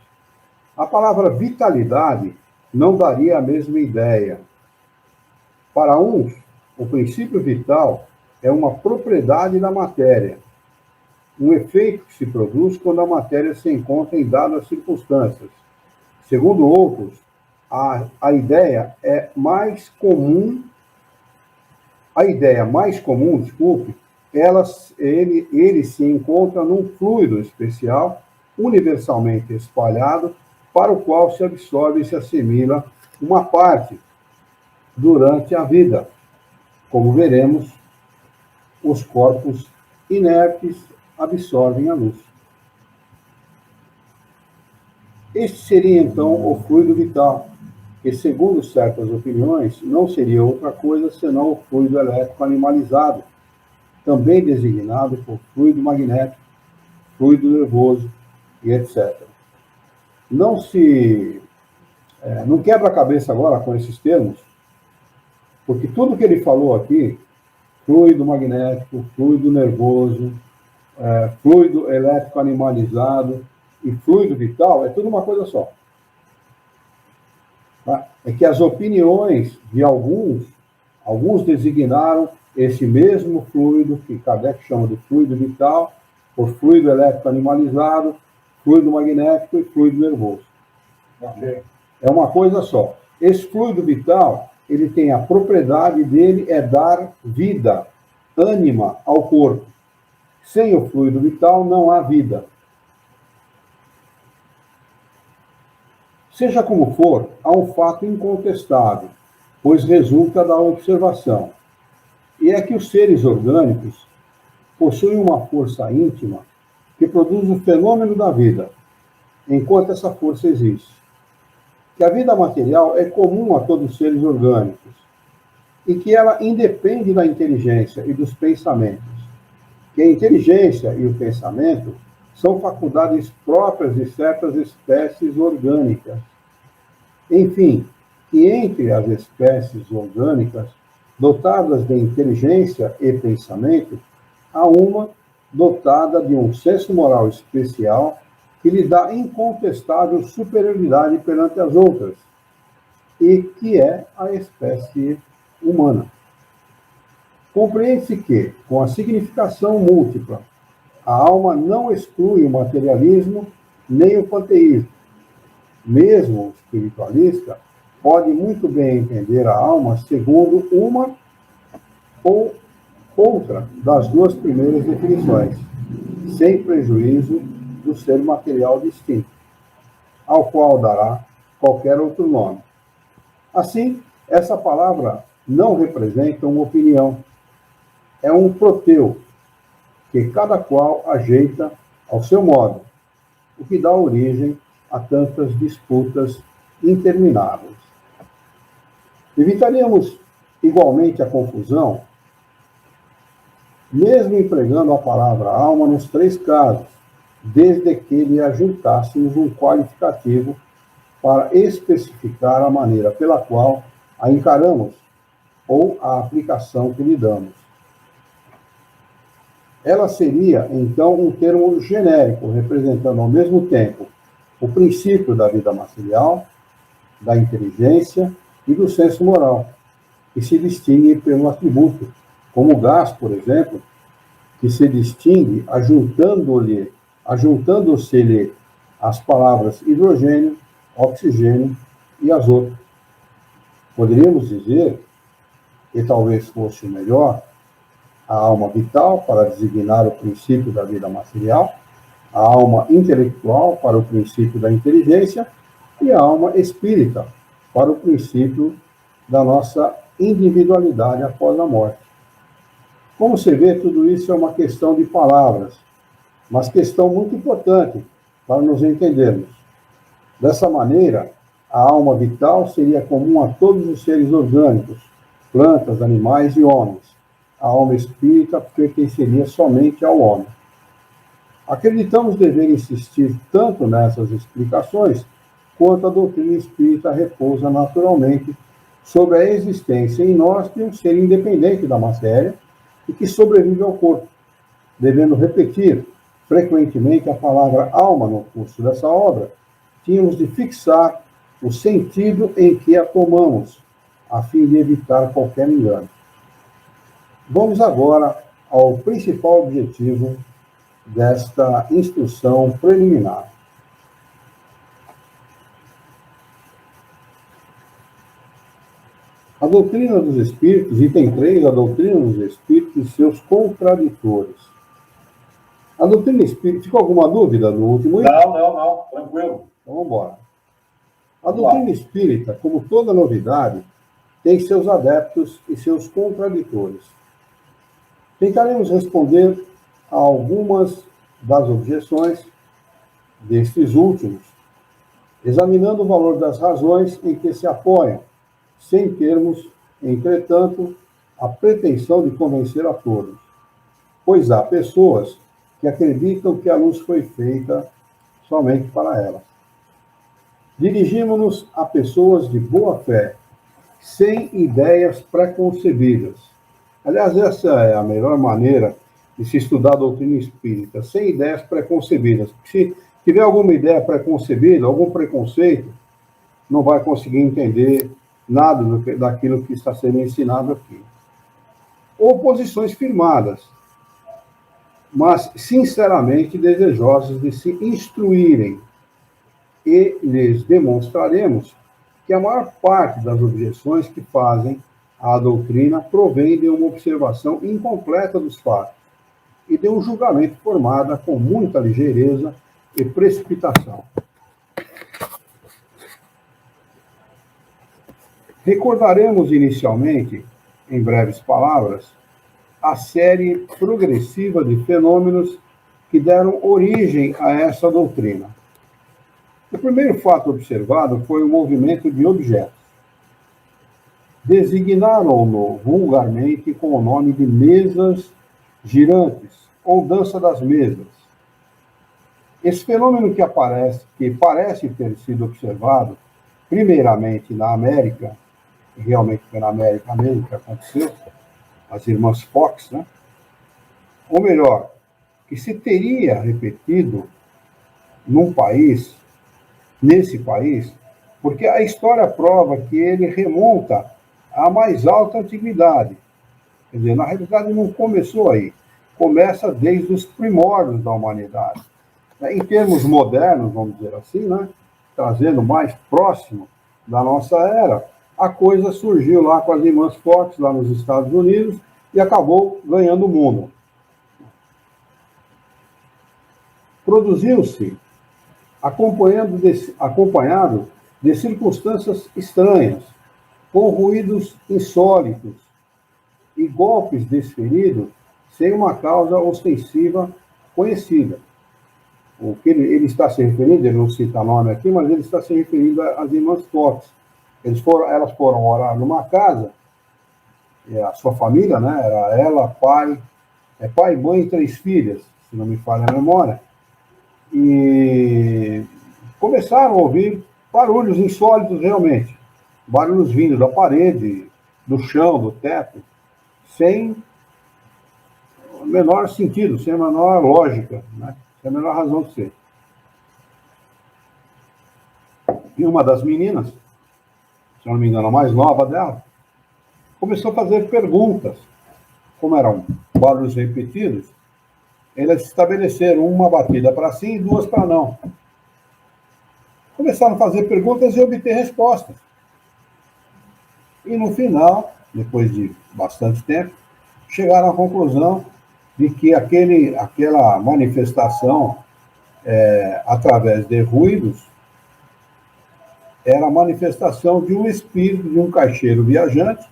A palavra vitalidade não daria a mesma ideia. Para uns, o princípio vital é uma propriedade da matéria, um efeito que se produz quando a matéria se encontra em dadas circunstâncias. Segundo outros, a ideia mais comum, ele se encontra num fluido especial, universalmente espalhado, para o qual se absorve e se assimila uma parte durante a vida. Como veremos, os corpos inertes absorvem a luz. Este seria, então, o fluido vital, que, segundo certas opiniões, não seria outra coisa senão o fluido elétrico animalizado, também designado por fluido magnético, fluido nervoso e etc. Não quebra a cabeça agora com esses termos, porque tudo que ele falou aqui, fluido magnético, fluido nervoso, fluido elétrico animalizado e fluido vital, é tudo uma coisa só. Tá? É que as opiniões de alguns designaram esse mesmo fluido, que Kardec chama de fluido vital, por fluido elétrico animalizado, fluido magnético e fluido nervoso. Okay. É uma coisa só. Esse fluido vital, ele tem a propriedade dele é dar vida, ânima ao corpo. Sem o fluido vital não há vida. Seja como for, há um fato incontestável, pois resulta da observação. E é que os seres orgânicos possuem uma força íntima que produz o fenômeno da vida, enquanto essa força existe. Que a vida material é comum a todos os seres orgânicos e que ela independe da inteligência e dos pensamentos. Que a inteligência e o pensamento são faculdades próprias de certas espécies orgânicas. Enfim, que entre as espécies orgânicas dotadas de inteligência e pensamento, há uma dotada de um senso moral especial que lhe dá incontestável superioridade perante as outras, e que é a espécie humana. Compreende-se que, com a significação múltipla, a alma não exclui o materialismo nem o panteísmo. Mesmo o espiritualista pode muito bem entender a alma segundo uma ou outra das duas primeiras definições, sem prejuízo do ser material distinto, ao qual dará qualquer outro nome. Assim, essa palavra não representa uma opinião, é um proteu, que cada qual ajeita ao seu modo, o que dá origem a tantas disputas intermináveis. Evitaríamos igualmente a confusão, mesmo empregando a palavra alma nos três casos, desde que lhe ajuntássemos um qualificativo para especificar a maneira pela qual a encaramos ou a aplicação que lhe damos. Ela seria, então, um termo genérico, representando ao mesmo tempo o princípio da vida material, da inteligência e do senso moral, que se distingue pelo atributo, como o gás, por exemplo, que se distingue ajuntando-se-lhe as palavras hidrogênio, oxigênio e azoto. Poderíamos dizer, e talvez fosse melhor, a alma vital para designar o princípio da vida material, a alma intelectual para o princípio da inteligência e a alma espírita para o princípio da nossa individualidade após a morte. Como se vê, tudo isso é uma questão de palavras, mas questão muito importante para nos entendermos. Dessa maneira, a alma vital seria comum a todos os seres orgânicos, plantas, animais e homens. A alma espírita pertenceria somente ao homem. Acreditamos dever insistir tanto nessas explicações, quanto a doutrina espírita repousa naturalmente sobre a existência em nós de um ser independente da matéria e que sobrevive ao corpo, devendo repetir frequentemente a palavra alma no curso dessa obra, tínhamos de fixar o sentido em que a tomamos, a fim de evitar qualquer engano. Vamos agora ao principal objetivo desta instrução preliminar. A doutrina dos Espíritos, item 3, a doutrina dos Espíritos e seus contraditores. A doutrina espírita, ficou alguma dúvida no último item? Não, tranquilo. Então vamos embora. A doutrina espírita, como toda novidade, tem seus adeptos e seus contraditores. Tentaremos responder a algumas das objeções destes últimos, examinando o valor das razões em que se apoiam, sem termos, entretanto, a pretensão de convencer a todos, pois há pessoas que acreditam que a luz foi feita somente para elas. Dirigimos-nos a pessoas de boa fé, sem ideias preconcebidas. Aliás, essa é a melhor maneira de se estudar a doutrina espírita, sem ideias preconcebidas. Se tiver alguma ideia preconcebida, algum preconceito, não vai conseguir entender nada daquilo que está sendo ensinado aqui. Ou posições firmadas, mas sinceramente desejosas de se instruírem, e lhes demonstraremos que a maior parte das objeções que fazem à doutrina provém de uma observação incompleta dos fatos e de um julgamento formado com muita ligeireza e precipitação. Recordaremos inicialmente, em breves palavras, a série progressiva de fenômenos que deram origem a essa doutrina. O primeiro fato observado foi o movimento de objetos. Designaram-no vulgarmente com o nome de mesas girantes, ou dança das mesas. Esse fenômeno que parece ter sido observado, primeiramente na América, realmente foi na América mesmo que aconteceu, as irmãs Fox, né? Ou melhor, que se teria repetido nesse país, porque a história prova que ele remonta à mais alta antiguidade. Quer dizer, na realidade não começou aí, começa desde os primórdios da humanidade. Em termos modernos, vamos dizer assim, né? Trazendo mais próximo da nossa era, a coisa surgiu lá com as irmãs Fox, lá nos Estados Unidos, e acabou ganhando o mundo. Produziu-se acompanhado de circunstâncias estranhas, com ruídos insólitos e golpes desferidos sem uma causa ostensiva conhecida. O que ele está se referindo, ele não cita nome aqui, mas ele está se referindo às irmãs Fox. Elas foram morar numa casa, a sua família, né, era ela, pai, mãe e 3 filhas, se não me falha a memória, e começaram a ouvir barulhos insólitos realmente, barulhos vindo da parede, do chão, do teto, sem o menor sentido, sem a menor lógica, né, sem a menor razão de ser. E uma das meninas, se não me engano, a mais nova dela, começou a fazer perguntas. Como eram barulhos repetidos, eles estabeleceram uma batida para sim e 2 para não. Começaram a fazer perguntas e obter respostas. E no final, depois de bastante tempo, chegaram à conclusão de que aquela manifestação através de ruídos era a manifestação de um espírito, de um caixeiro viajante,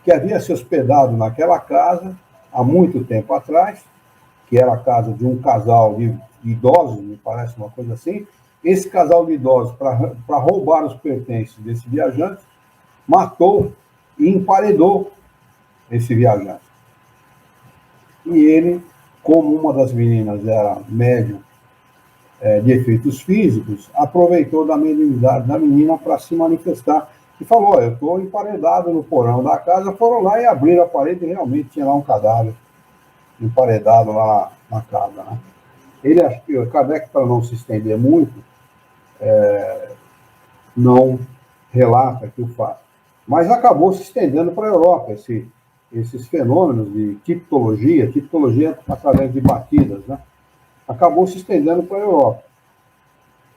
que havia se hospedado naquela casa há muito tempo atrás, que era a casa de um casal de idosos, me parece uma coisa assim. Esse casal de idosos, para roubar os pertences desse viajante, matou e emparedou esse viajante. E ele, como uma das meninas era médium de efeitos físicos, aproveitou da mediunidade da menina para se manifestar e falou: eu estou emparedado no porão da casa. Foram lá e abriram a parede e realmente tinha lá um cadáver emparedado lá na casa, né? Kardec, para não se estender muito, não relata que o fato. Mas acabou se estendendo para a Europa, esses fenômenos de tipologia através de batidas, né? Acabou se estendendo para a Europa.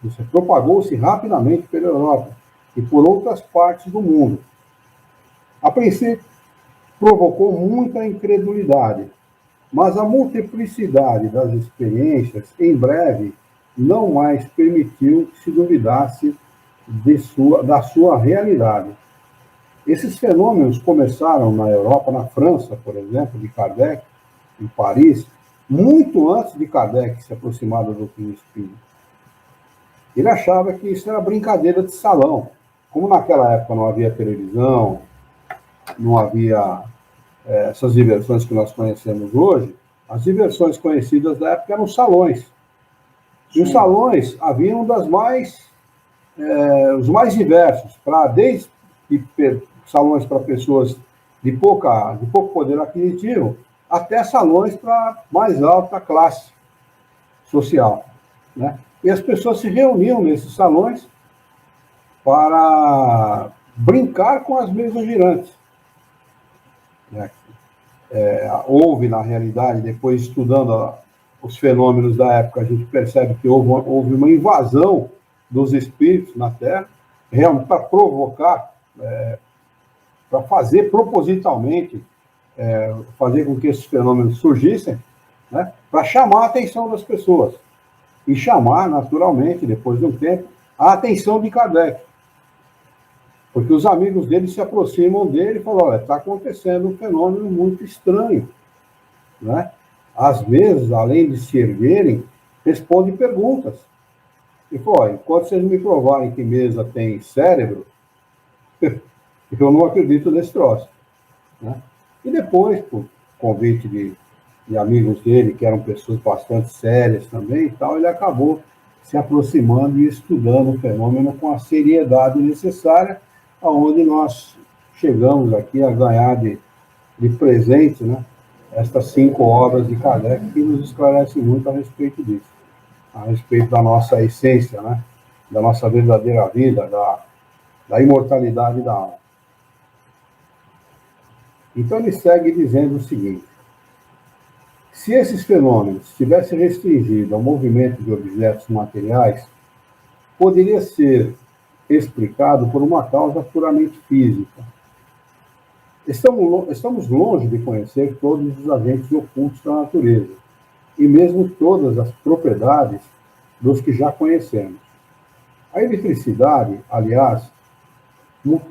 Isso propagou-se rapidamente pela Europa e por outras partes do mundo. A princípio, provocou muita incredulidade, mas a multiplicidade das experiências, em breve, não mais permitiu que se duvidasse da sua realidade. Esses fenômenos começaram na Europa, na França, por exemplo, de Kardec, em Paris, muito antes de Kardec se aproximar da doutrina espírita. Ele achava que isso era brincadeira de salão. Como naquela época não havia televisão, não havia essas diversões que nós conhecemos hoje, as diversões conhecidas da época eram salões. E os salões haviam os mais diversos, desde salões para pessoas de pouco poder aquisitivo, até salões para mais alta classe social, né? E as pessoas se reuniam nesses salões para brincar com as mesas girantes, né? Houve, na realidade, depois estudando os fenômenos da época, a gente percebe que houve uma invasão dos espíritos na Terra, realmente para provocar, para fazer propositalmente, fazer com que esses fenômenos surgissem, né, para chamar a atenção das pessoas. E chamar, naturalmente, depois de um tempo, a atenção de Kardec. Porque os amigos dele se aproximam dele e falam, olha, está acontecendo um fenômeno muito estranho, né? Às vezes, além de se erguerem, respondem perguntas. E falou, enquanto vocês me provarem que mesa tem cérebro, eu não acredito nesse troço, né? E depois, por convite de amigos dele, que eram pessoas bastante sérias também e tal, ele acabou se aproximando e estudando o fenômeno com a seriedade necessária, aonde nós chegamos aqui a ganhar de presente, né, estas 5 obras de Kardec, que nos esclarecem muito a respeito disso, a respeito da nossa essência, né, da nossa verdadeira vida, da imortalidade da alma. Então ele segue dizendo o seguinte: se esses fenômenos tivessem restringido ao movimento de objetos materiais, poderia ser explicado por uma causa puramente física. Estamos longe de conhecer todos os agentes ocultos da natureza, e mesmo todas as propriedades dos que já conhecemos. A eletricidade, aliás,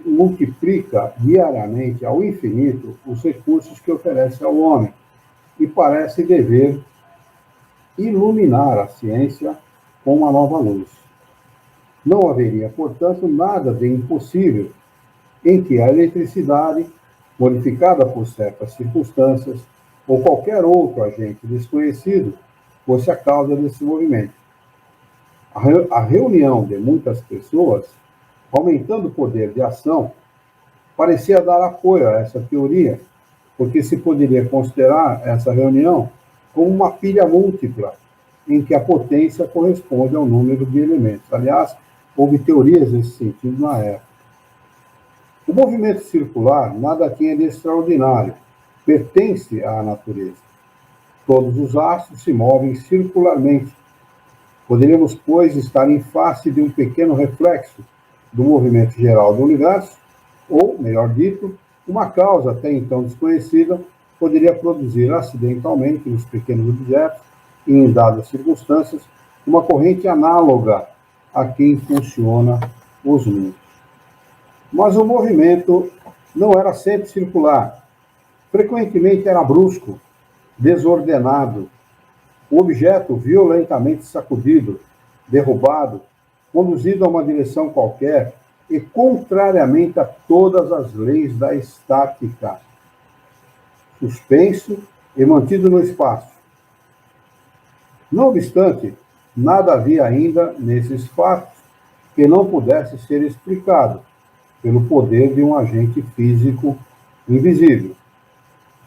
multiplica diariamente ao infinito os recursos que oferece ao homem, e parece dever iluminar a ciência com uma nova luz. Não haveria, portanto, nada de impossível em que a eletricidade, modificada por certas circunstâncias, ou qualquer outro agente desconhecido, fosse a causa desse movimento. A reunião de muitas pessoas, aumentando o poder de ação, parecia dar apoio a essa teoria, porque se poderia considerar essa reunião como uma pilha múltipla, em que a potência corresponde ao número de elementos. Aliás, houve teorias nesse sentido na época. O movimento circular nada tinha de extraordinário, pertence à natureza. Todos os astros se movem circularmente. Poderíamos, pois, estar em face de um pequeno reflexo do movimento geral do universo, ou, melhor dito, uma causa até então desconhecida poderia produzir acidentalmente nos pequenos objetos e em dadas circunstâncias uma corrente análoga a que impulsiona os mundos. Mas o movimento não era sempre circular. Frequentemente era brusco, desordenado, o objeto violentamente sacudido, derrubado, conduzido a uma direção qualquer e contrariamente a todas as leis da estática, suspenso e mantido no espaço. Não obstante, nada havia ainda nesses fatos que não pudesse ser explicado pelo poder de um agente físico invisível.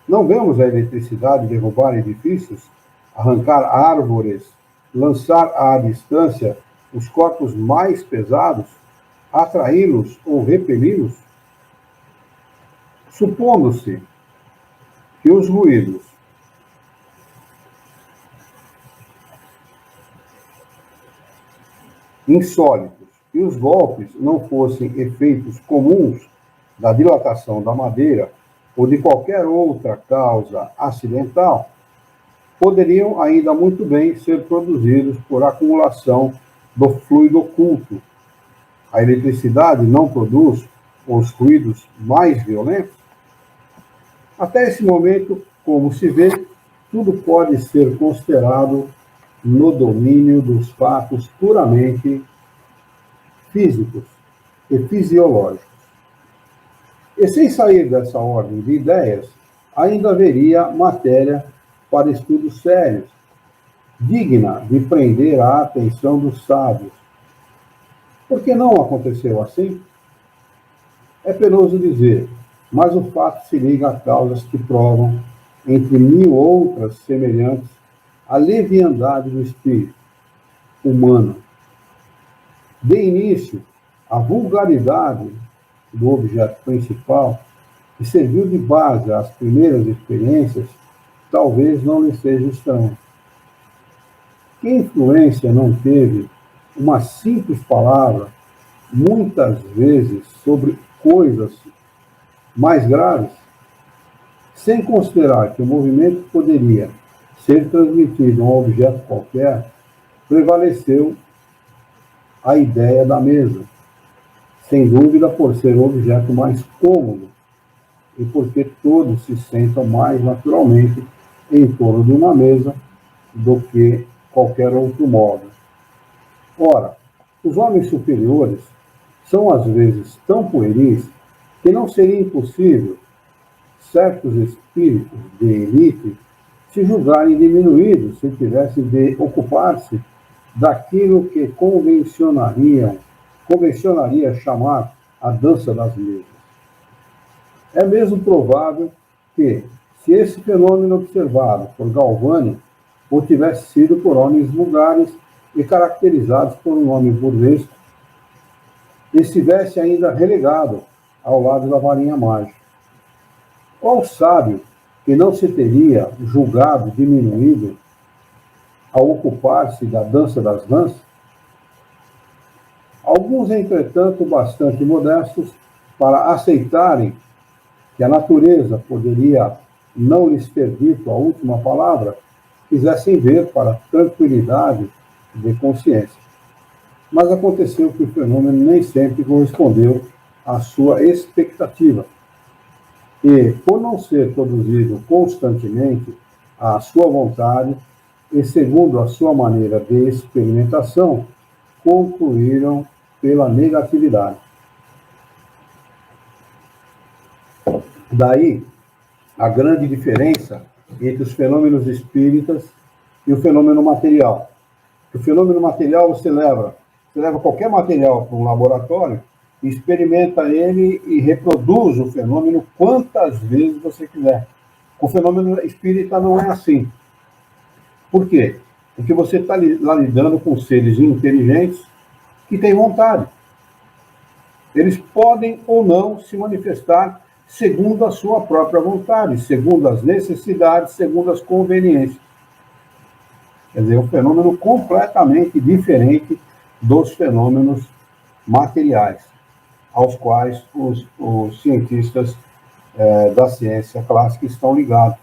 Não vemos a eletricidade derrubar edifícios, arrancar árvores, lançar à distância os corpos mais pesados, atraí-los ou repeli-los? Supondo-se que os ruídos insólitos e os golpes não fossem efeitos comuns da dilatação da madeira ou de qualquer outra causa acidental, poderiam ainda muito bem ser produzidos por acumulação do fluido oculto. A eletricidade não produz os ruídos mais violentos? Até esse momento, como se vê, tudo pode ser considerado no domínio dos fatos puramente físicos e fisiológicos. E sem sair dessa ordem de ideias, ainda haveria matéria para estudos sérios, digna de prender a atenção dos sábios. Por que não aconteceu assim? É penoso dizer, mas o fato se liga a causas que provam, entre mil outras semelhantes, a leviandade do espírito humano. De início, a vulgaridade do objeto principal, que serviu de base às primeiras experiências, talvez não lhe seja estranho. Que influência não teve uma simples palavra, muitas vezes sobre coisas mais graves, sem considerar que o movimento poderia ser transmitido a um objeto qualquer, prevaleceu a ideia da mesa, sem dúvida por ser o objeto mais cômodo e porque todos se sentam mais naturalmente em torno de uma mesa do que qualquer outro modo. Ora, os homens superiores são às vezes tão pueris que não seria impossível certos espíritos de elite se julgarem diminuídos se tivessem de ocupar-se daquilo que convencionaria chamar a dança das mesas. É mesmo provável que, se esse fenômeno observado por Galvani ou tivesse sido por homens vulgares e caracterizados por um nome burlesco, estivesse ainda relegado ao lado da varinha mágica. Qual sábio que não se teria julgado diminuído ao ocupar-se da dança das rãs? Alguns, entretanto, bastante modestos para aceitarem que a natureza poderia não lhes ter dito a última palavra, quisessem ver para a tranquilidade de consciência. Mas aconteceu que o fenômeno nem sempre correspondeu à sua expectativa. E, por não ser produzido constantemente à sua vontade e segundo a sua maneira de experimentação, concluíram pela negatividade. Daí a grande diferença entre os fenômenos espíritas e o fenômeno material. O fenômeno material você leva qualquer material para um laboratório, experimenta ele e reproduz o fenômeno quantas vezes você quiser. O fenômeno espírita não é assim. Por quê? Porque você está lá lidando com seres inteligentes que têm vontade. Eles podem ou não se manifestar segundo a sua própria vontade, segundo as necessidades, segundo as conveniências. Quer dizer, um fenômeno completamente diferente dos fenômenos materiais, aos quais os cientistas da ciência clássica estão ligados.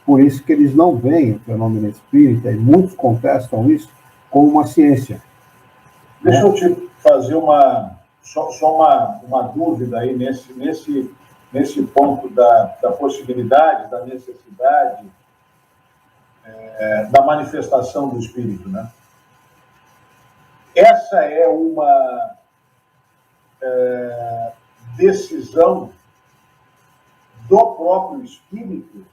Por isso que eles não veem o fenômeno espírita, e muitos contestam isso, como uma ciência. Deixa eu te fazer uma dúvida aí nesse ponto da possibilidade, da necessidade, da manifestação do espírito, né? Essa é uma decisão do próprio espírito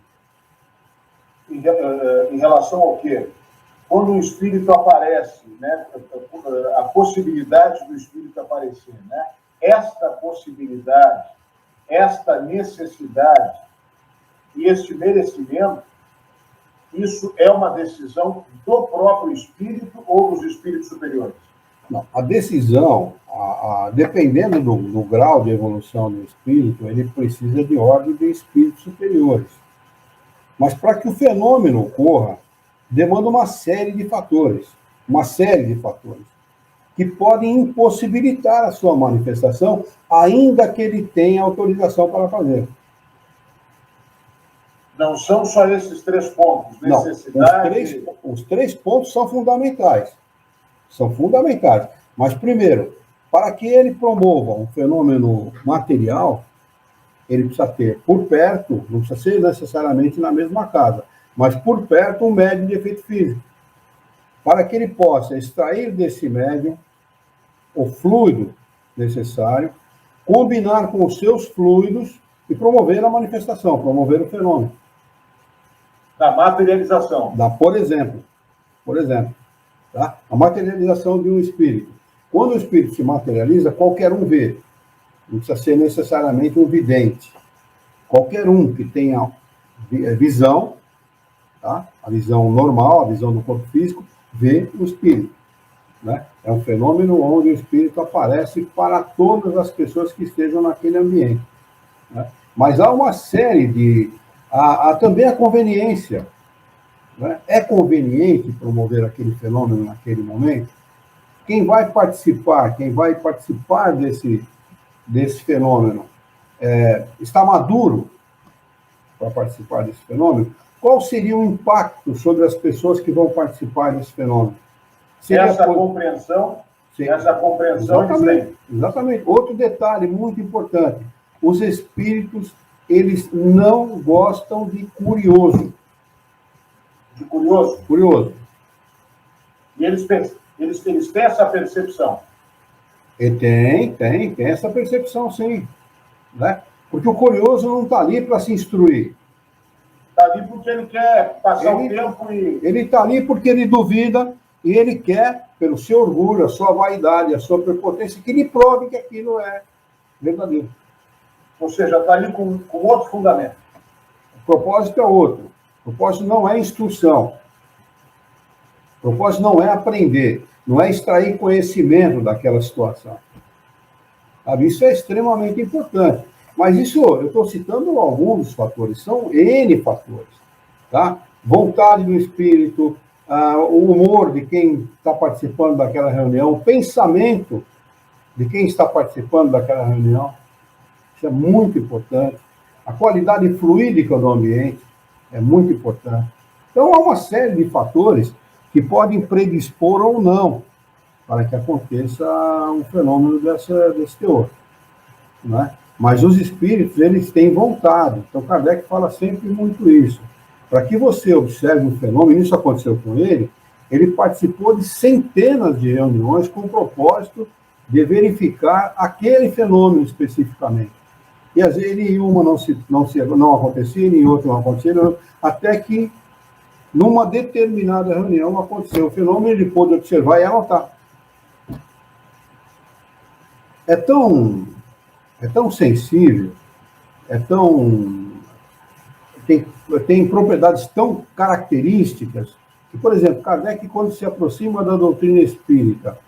em relação ao quê? Quando o espírito aparece, né, a possibilidade do espírito aparecer, né? Esta possibilidade, esta necessidade E esse merecimento, isso é uma decisão do próprio espírito ou dos espíritos superiores? Não, a decisão, dependendo do grau de evolução do espírito, ele precisa de ordem de espíritos superiores. Mas para que o fenômeno ocorra, demanda uma série de fatores, que podem impossibilitar a sua manifestação, ainda que ele tenha autorização para fazer. Não são só esses 3 pontos, necessidade... Não, os três pontos são fundamentais. Mas, primeiro, para que ele promova um fenômeno material, ele precisa ter por perto, não precisa ser necessariamente na mesma casa, mas por perto um médium de efeito físico. Para que ele possa extrair desse médium o fluido necessário, combinar com os seus fluidos e promover a manifestação, promover o fenômeno. Da materialização. Por exemplo, tá? A materialização de um espírito. Quando o espírito se materializa, qualquer um vê. Não precisa ser necessariamente um vidente. Qualquer um que tenha visão, tá? A visão normal, a visão do corpo físico, vê o espírito. Né? É um fenômeno onde o espírito aparece para todas as pessoas que estejam naquele ambiente. Né? Mas há uma série de... Há também a conveniência. Né? É conveniente promover aquele fenômeno naquele momento? Quem vai participar desse fenômeno está maduro para participar desse fenômeno? Qual seria o impacto sobre as pessoas que vão participar desse fenômeno? Essa compreensão exatamente. Outro detalhe muito importante: os espíritos, eles não gostam de curioso. De curioso? Curioso. E eles têm essa percepção? E tem essa percepção, sim. Né? Porque o curioso não está ali para se instruir. Está ali porque ele quer passar o tempo e... Ele está ali porque ele duvida e ele quer, pelo seu orgulho, a sua vaidade, a sua prepotência, que lhe prove que aquilo é verdadeiro. Ou seja, está ali com outro fundamento. O propósito é outro. O propósito não é instrução. O propósito não é aprender, não é extrair conhecimento daquela situação. Sabe? Isso é extremamente importante. Mas isso, eu estou citando alguns dos fatores, são N fatores. Tá? Vontade do espírito, o humor de quem está participando daquela reunião, o pensamento de quem está participando daquela reunião. Isso é muito importante. A qualidade fluídica do ambiente é muito importante. Então, há uma série de fatores que podem predispor ou não para que aconteça um fenômeno desse teor. Não é? Mas os espíritos, eles têm vontade. Então, Kardec fala sempre muito isso. Para que você observe um fenômeno, isso aconteceu com ele participou de centenas de reuniões com o propósito de verificar aquele fenômeno especificamente. E às vezes em uma não acontecia, em outra não acontecia, até que numa determinada reunião aconteceu o fenômeno, ele pôde observar e anotar. É tão sensível, tem propriedades tão características, que, por exemplo, Kardec, quando se aproxima da doutrina espírita,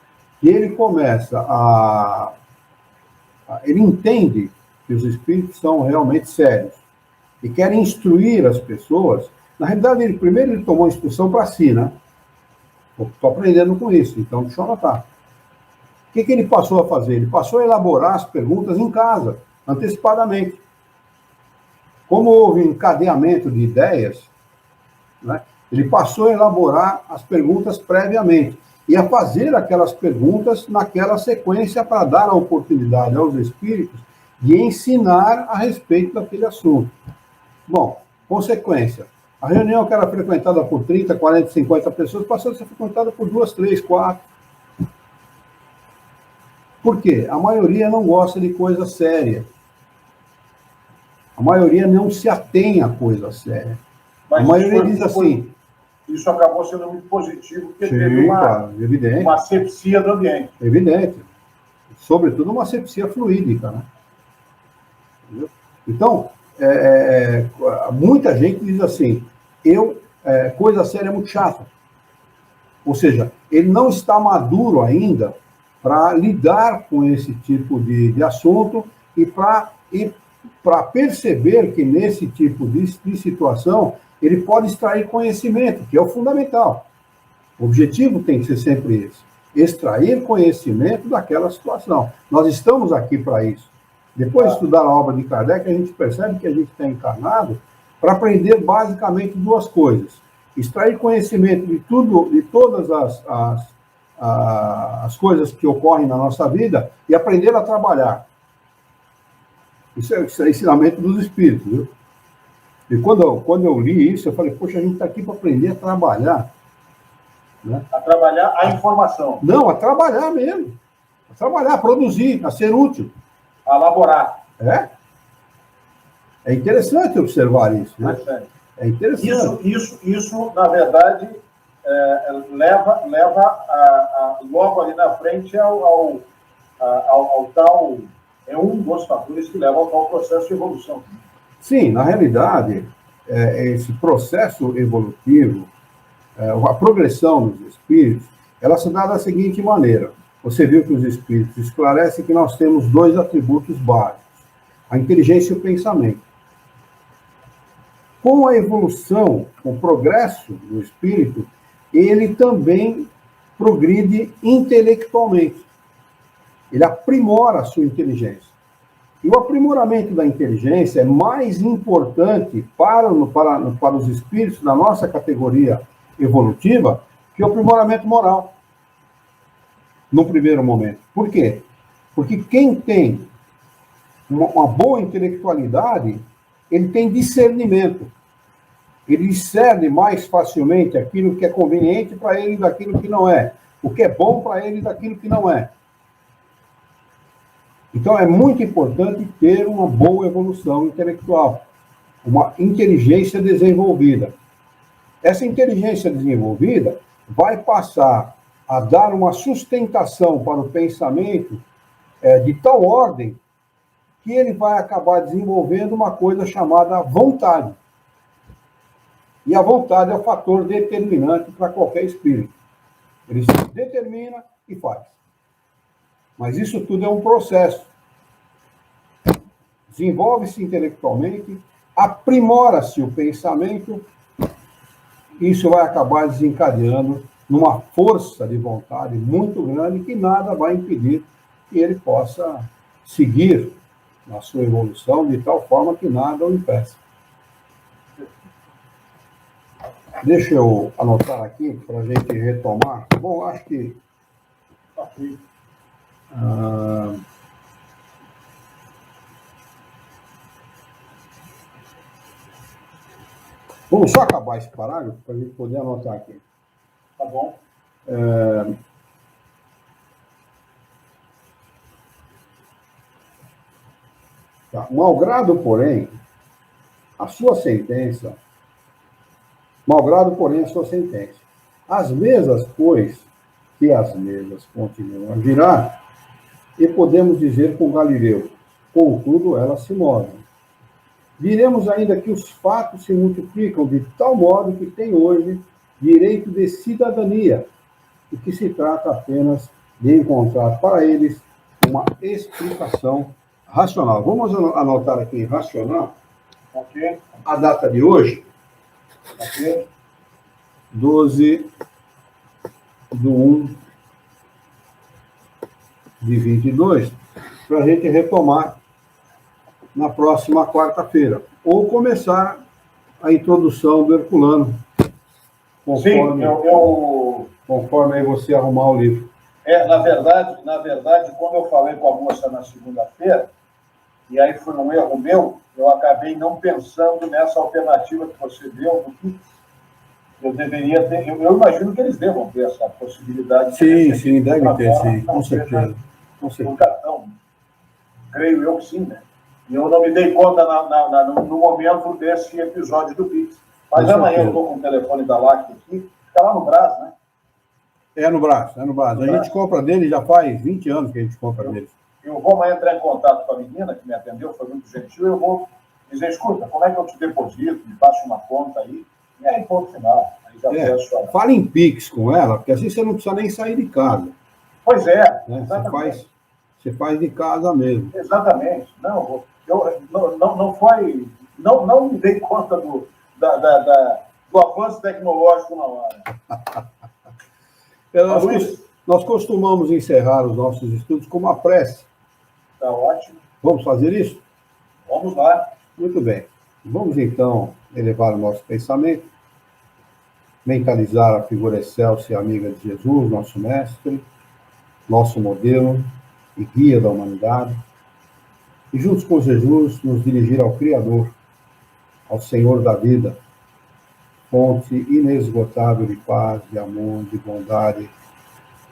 e ele começa ele entende que os espíritos são realmente sérios e querem instruir as pessoas. Na realidade, primeiro ele tomou instrução para si, né? Estou aprendendo com isso, então deixa eu anotar. O que ele passou a fazer? Ele passou a elaborar as perguntas em casa, antecipadamente. Como houve um encadeamento de ideias, né, ele passou a elaborar as perguntas previamente e a fazer aquelas perguntas naquela sequência para dar a oportunidade aos espíritos de ensinar a respeito daquele assunto. Bom, consequência. A reunião que era frequentada por 30, 40, 50 pessoas passou a ser frequentada por 2, 3, 4. Por quê? A maioria não gosta de coisa séria. A maioria não se atém a coisa séria. Mas a maioria diz assim... Isso acabou sendo muito positivo, porque sim, teve evidente. Uma asepsia do ambiente. Evidente. Sobretudo uma asepsia fluídica, né? Então, muita gente diz assim, coisa séria é muito chata. Ou seja, ele não está maduro ainda para lidar com esse tipo de assunto e para perceber que nesse tipo de situação ele pode extrair conhecimento, que é o fundamental. O objetivo tem que ser sempre esse, extrair conhecimento daquela situação. Nós estamos aqui para isso. Depois de estudar a obra de Kardec, a gente percebe que a gente está encarnado para aprender basicamente duas coisas. Extrair conhecimento de tudo, de todas as coisas que ocorrem na nossa vida e aprender a trabalhar. Isso é ensinamento dos espíritos, viu? E quando eu li isso, eu falei, poxa, a gente está aqui para aprender a trabalhar. Né? A trabalhar a informação. Não, a trabalhar mesmo. A trabalhar, a produzir, a ser útil. A elaborar. É interessante observar isso. Né? É interessante. Isso, na verdade, leva logo ali na frente ao tal... É um dos fatores que leva ao tal processo de evolução. Sim, na realidade, esse processo evolutivo, a progressão dos espíritos, ela se dá da seguinte maneira. Você viu que os espíritos esclarecem que nós temos dois atributos básicos, a inteligência e o pensamento. Com a evolução, com o progresso do espírito, ele também progride intelectualmente. Ele aprimora a sua inteligência. E o aprimoramento da inteligência é mais importante para os espíritos da nossa categoria evolutiva que o aprimoramento moral, no primeiro momento. Por quê? Porque quem tem uma boa intelectualidade, ele tem discernimento. Ele discerne mais facilmente aquilo que é conveniente para ele daquilo que não é. O que é bom para ele daquilo que não é. Então, é muito importante ter uma boa evolução intelectual, uma inteligência desenvolvida. Essa inteligência desenvolvida vai passar a dar uma sustentação para o pensamento de tal ordem que ele vai acabar desenvolvendo uma coisa chamada vontade. E a vontade é o fator determinante para qualquer espírito. Ele se determina e faz. Mas isso tudo é um processo. Desenvolve-se intelectualmente, aprimora-se o pensamento, isso vai acabar desencadeando numa força de vontade muito grande que nada vai impedir que ele possa seguir na sua evolução de tal forma que nada o impeça. Deixa eu anotar aqui para a gente retomar. Bom, acho que... Vamos só acabar esse parágrafo para a gente poder anotar aqui. Tá bom. Tá. Malgrado, porém, a sua sentença... As mesas, pois, que as mesas continuam a girar, e podemos dizer com Galileu, contudo, elas se movem. Diremos ainda que os fatos se multiplicam de tal modo que tem hoje direito de cidadania, e que se trata apenas de encontrar para eles uma explicação racional. Vamos anotar aqui racional, Ok. a data de hoje, Ok. 12/1/22, para a gente retomar na próxima quarta-feira, ou começar a introdução do Herculano, conforme, sim, conforme aí você arrumar o livro. Na verdade, quando eu falei com a moça na segunda-feira, e aí foi um erro meu, eu acabei não pensando nessa alternativa que você deu, do que eu deveria ter. Eu imagino que eles devam ter essa possibilidade. Sim, deve ter, sim, com certeza. Um cartão. Creio eu que sim, né? E eu não me dei conta no momento desse episódio do Pix. Mas amanhã eu estou com o telefone da LAC aqui, fica lá no Brás, né? É no Brás. A gente compra dele, já faz 20 anos que a gente compra dele. Eu vou amanhã entrar em contato com a menina que me atendeu, foi muito gentil, eu vou dizer, escuta, como é que eu te deposito? Me passa uma conta aí. E aí, ponto final. Aí já foi a sua... Fala em Pix com ela, porque assim você não precisa nem sair de casa. Pois é, né? Você faz de casa mesmo. Exatamente. Não, não foi... Não me dei conta do avanço tecnológico na hora. Nós costumamos encerrar os nossos estudos com uma prece. Está ótimo. Vamos fazer isso? Vamos lá. Muito bem. Vamos, então, elevar o nosso pensamento, mentalizar a figura excelsa e amiga de Jesus, nosso mestre, nosso modelo e guia da humanidade, e, juntos com Jesus, nos dirigir ao Criador, ao Senhor da vida, fonte inesgotável de paz, de amor, de bondade,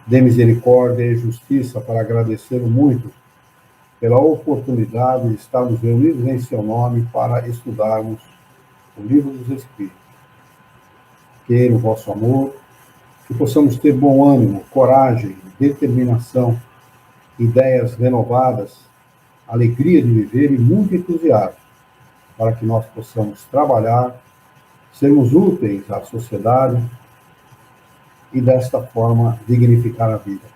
de misericórdia e justiça, para agradecê-lo muito pela oportunidade de estarmos reunidos em seu nome para estudarmos o Livro dos Espíritos. Que, no vosso amor, que possamos ter bom ânimo, coragem, determinação, ideias renovadas, alegria de viver e muito entusiasmo, para que nós possamos trabalhar, sermos úteis à sociedade e, desta forma, dignificar a vida.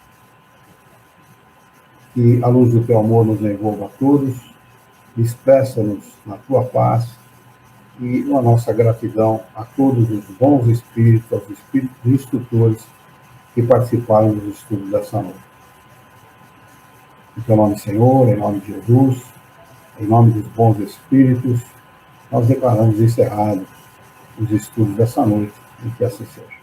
Que a luz do teu amor nos envolva a todos, expressa-nos na tua paz e a nossa gratidão a todos os bons espíritos, aos espíritos instrutores que participaram dos estudos dessa noite. Em teu nome, Senhor, em nome de Jesus, em nome dos bons espíritos, nós declaramos encerrados os estudos dessa noite, e que assim seja.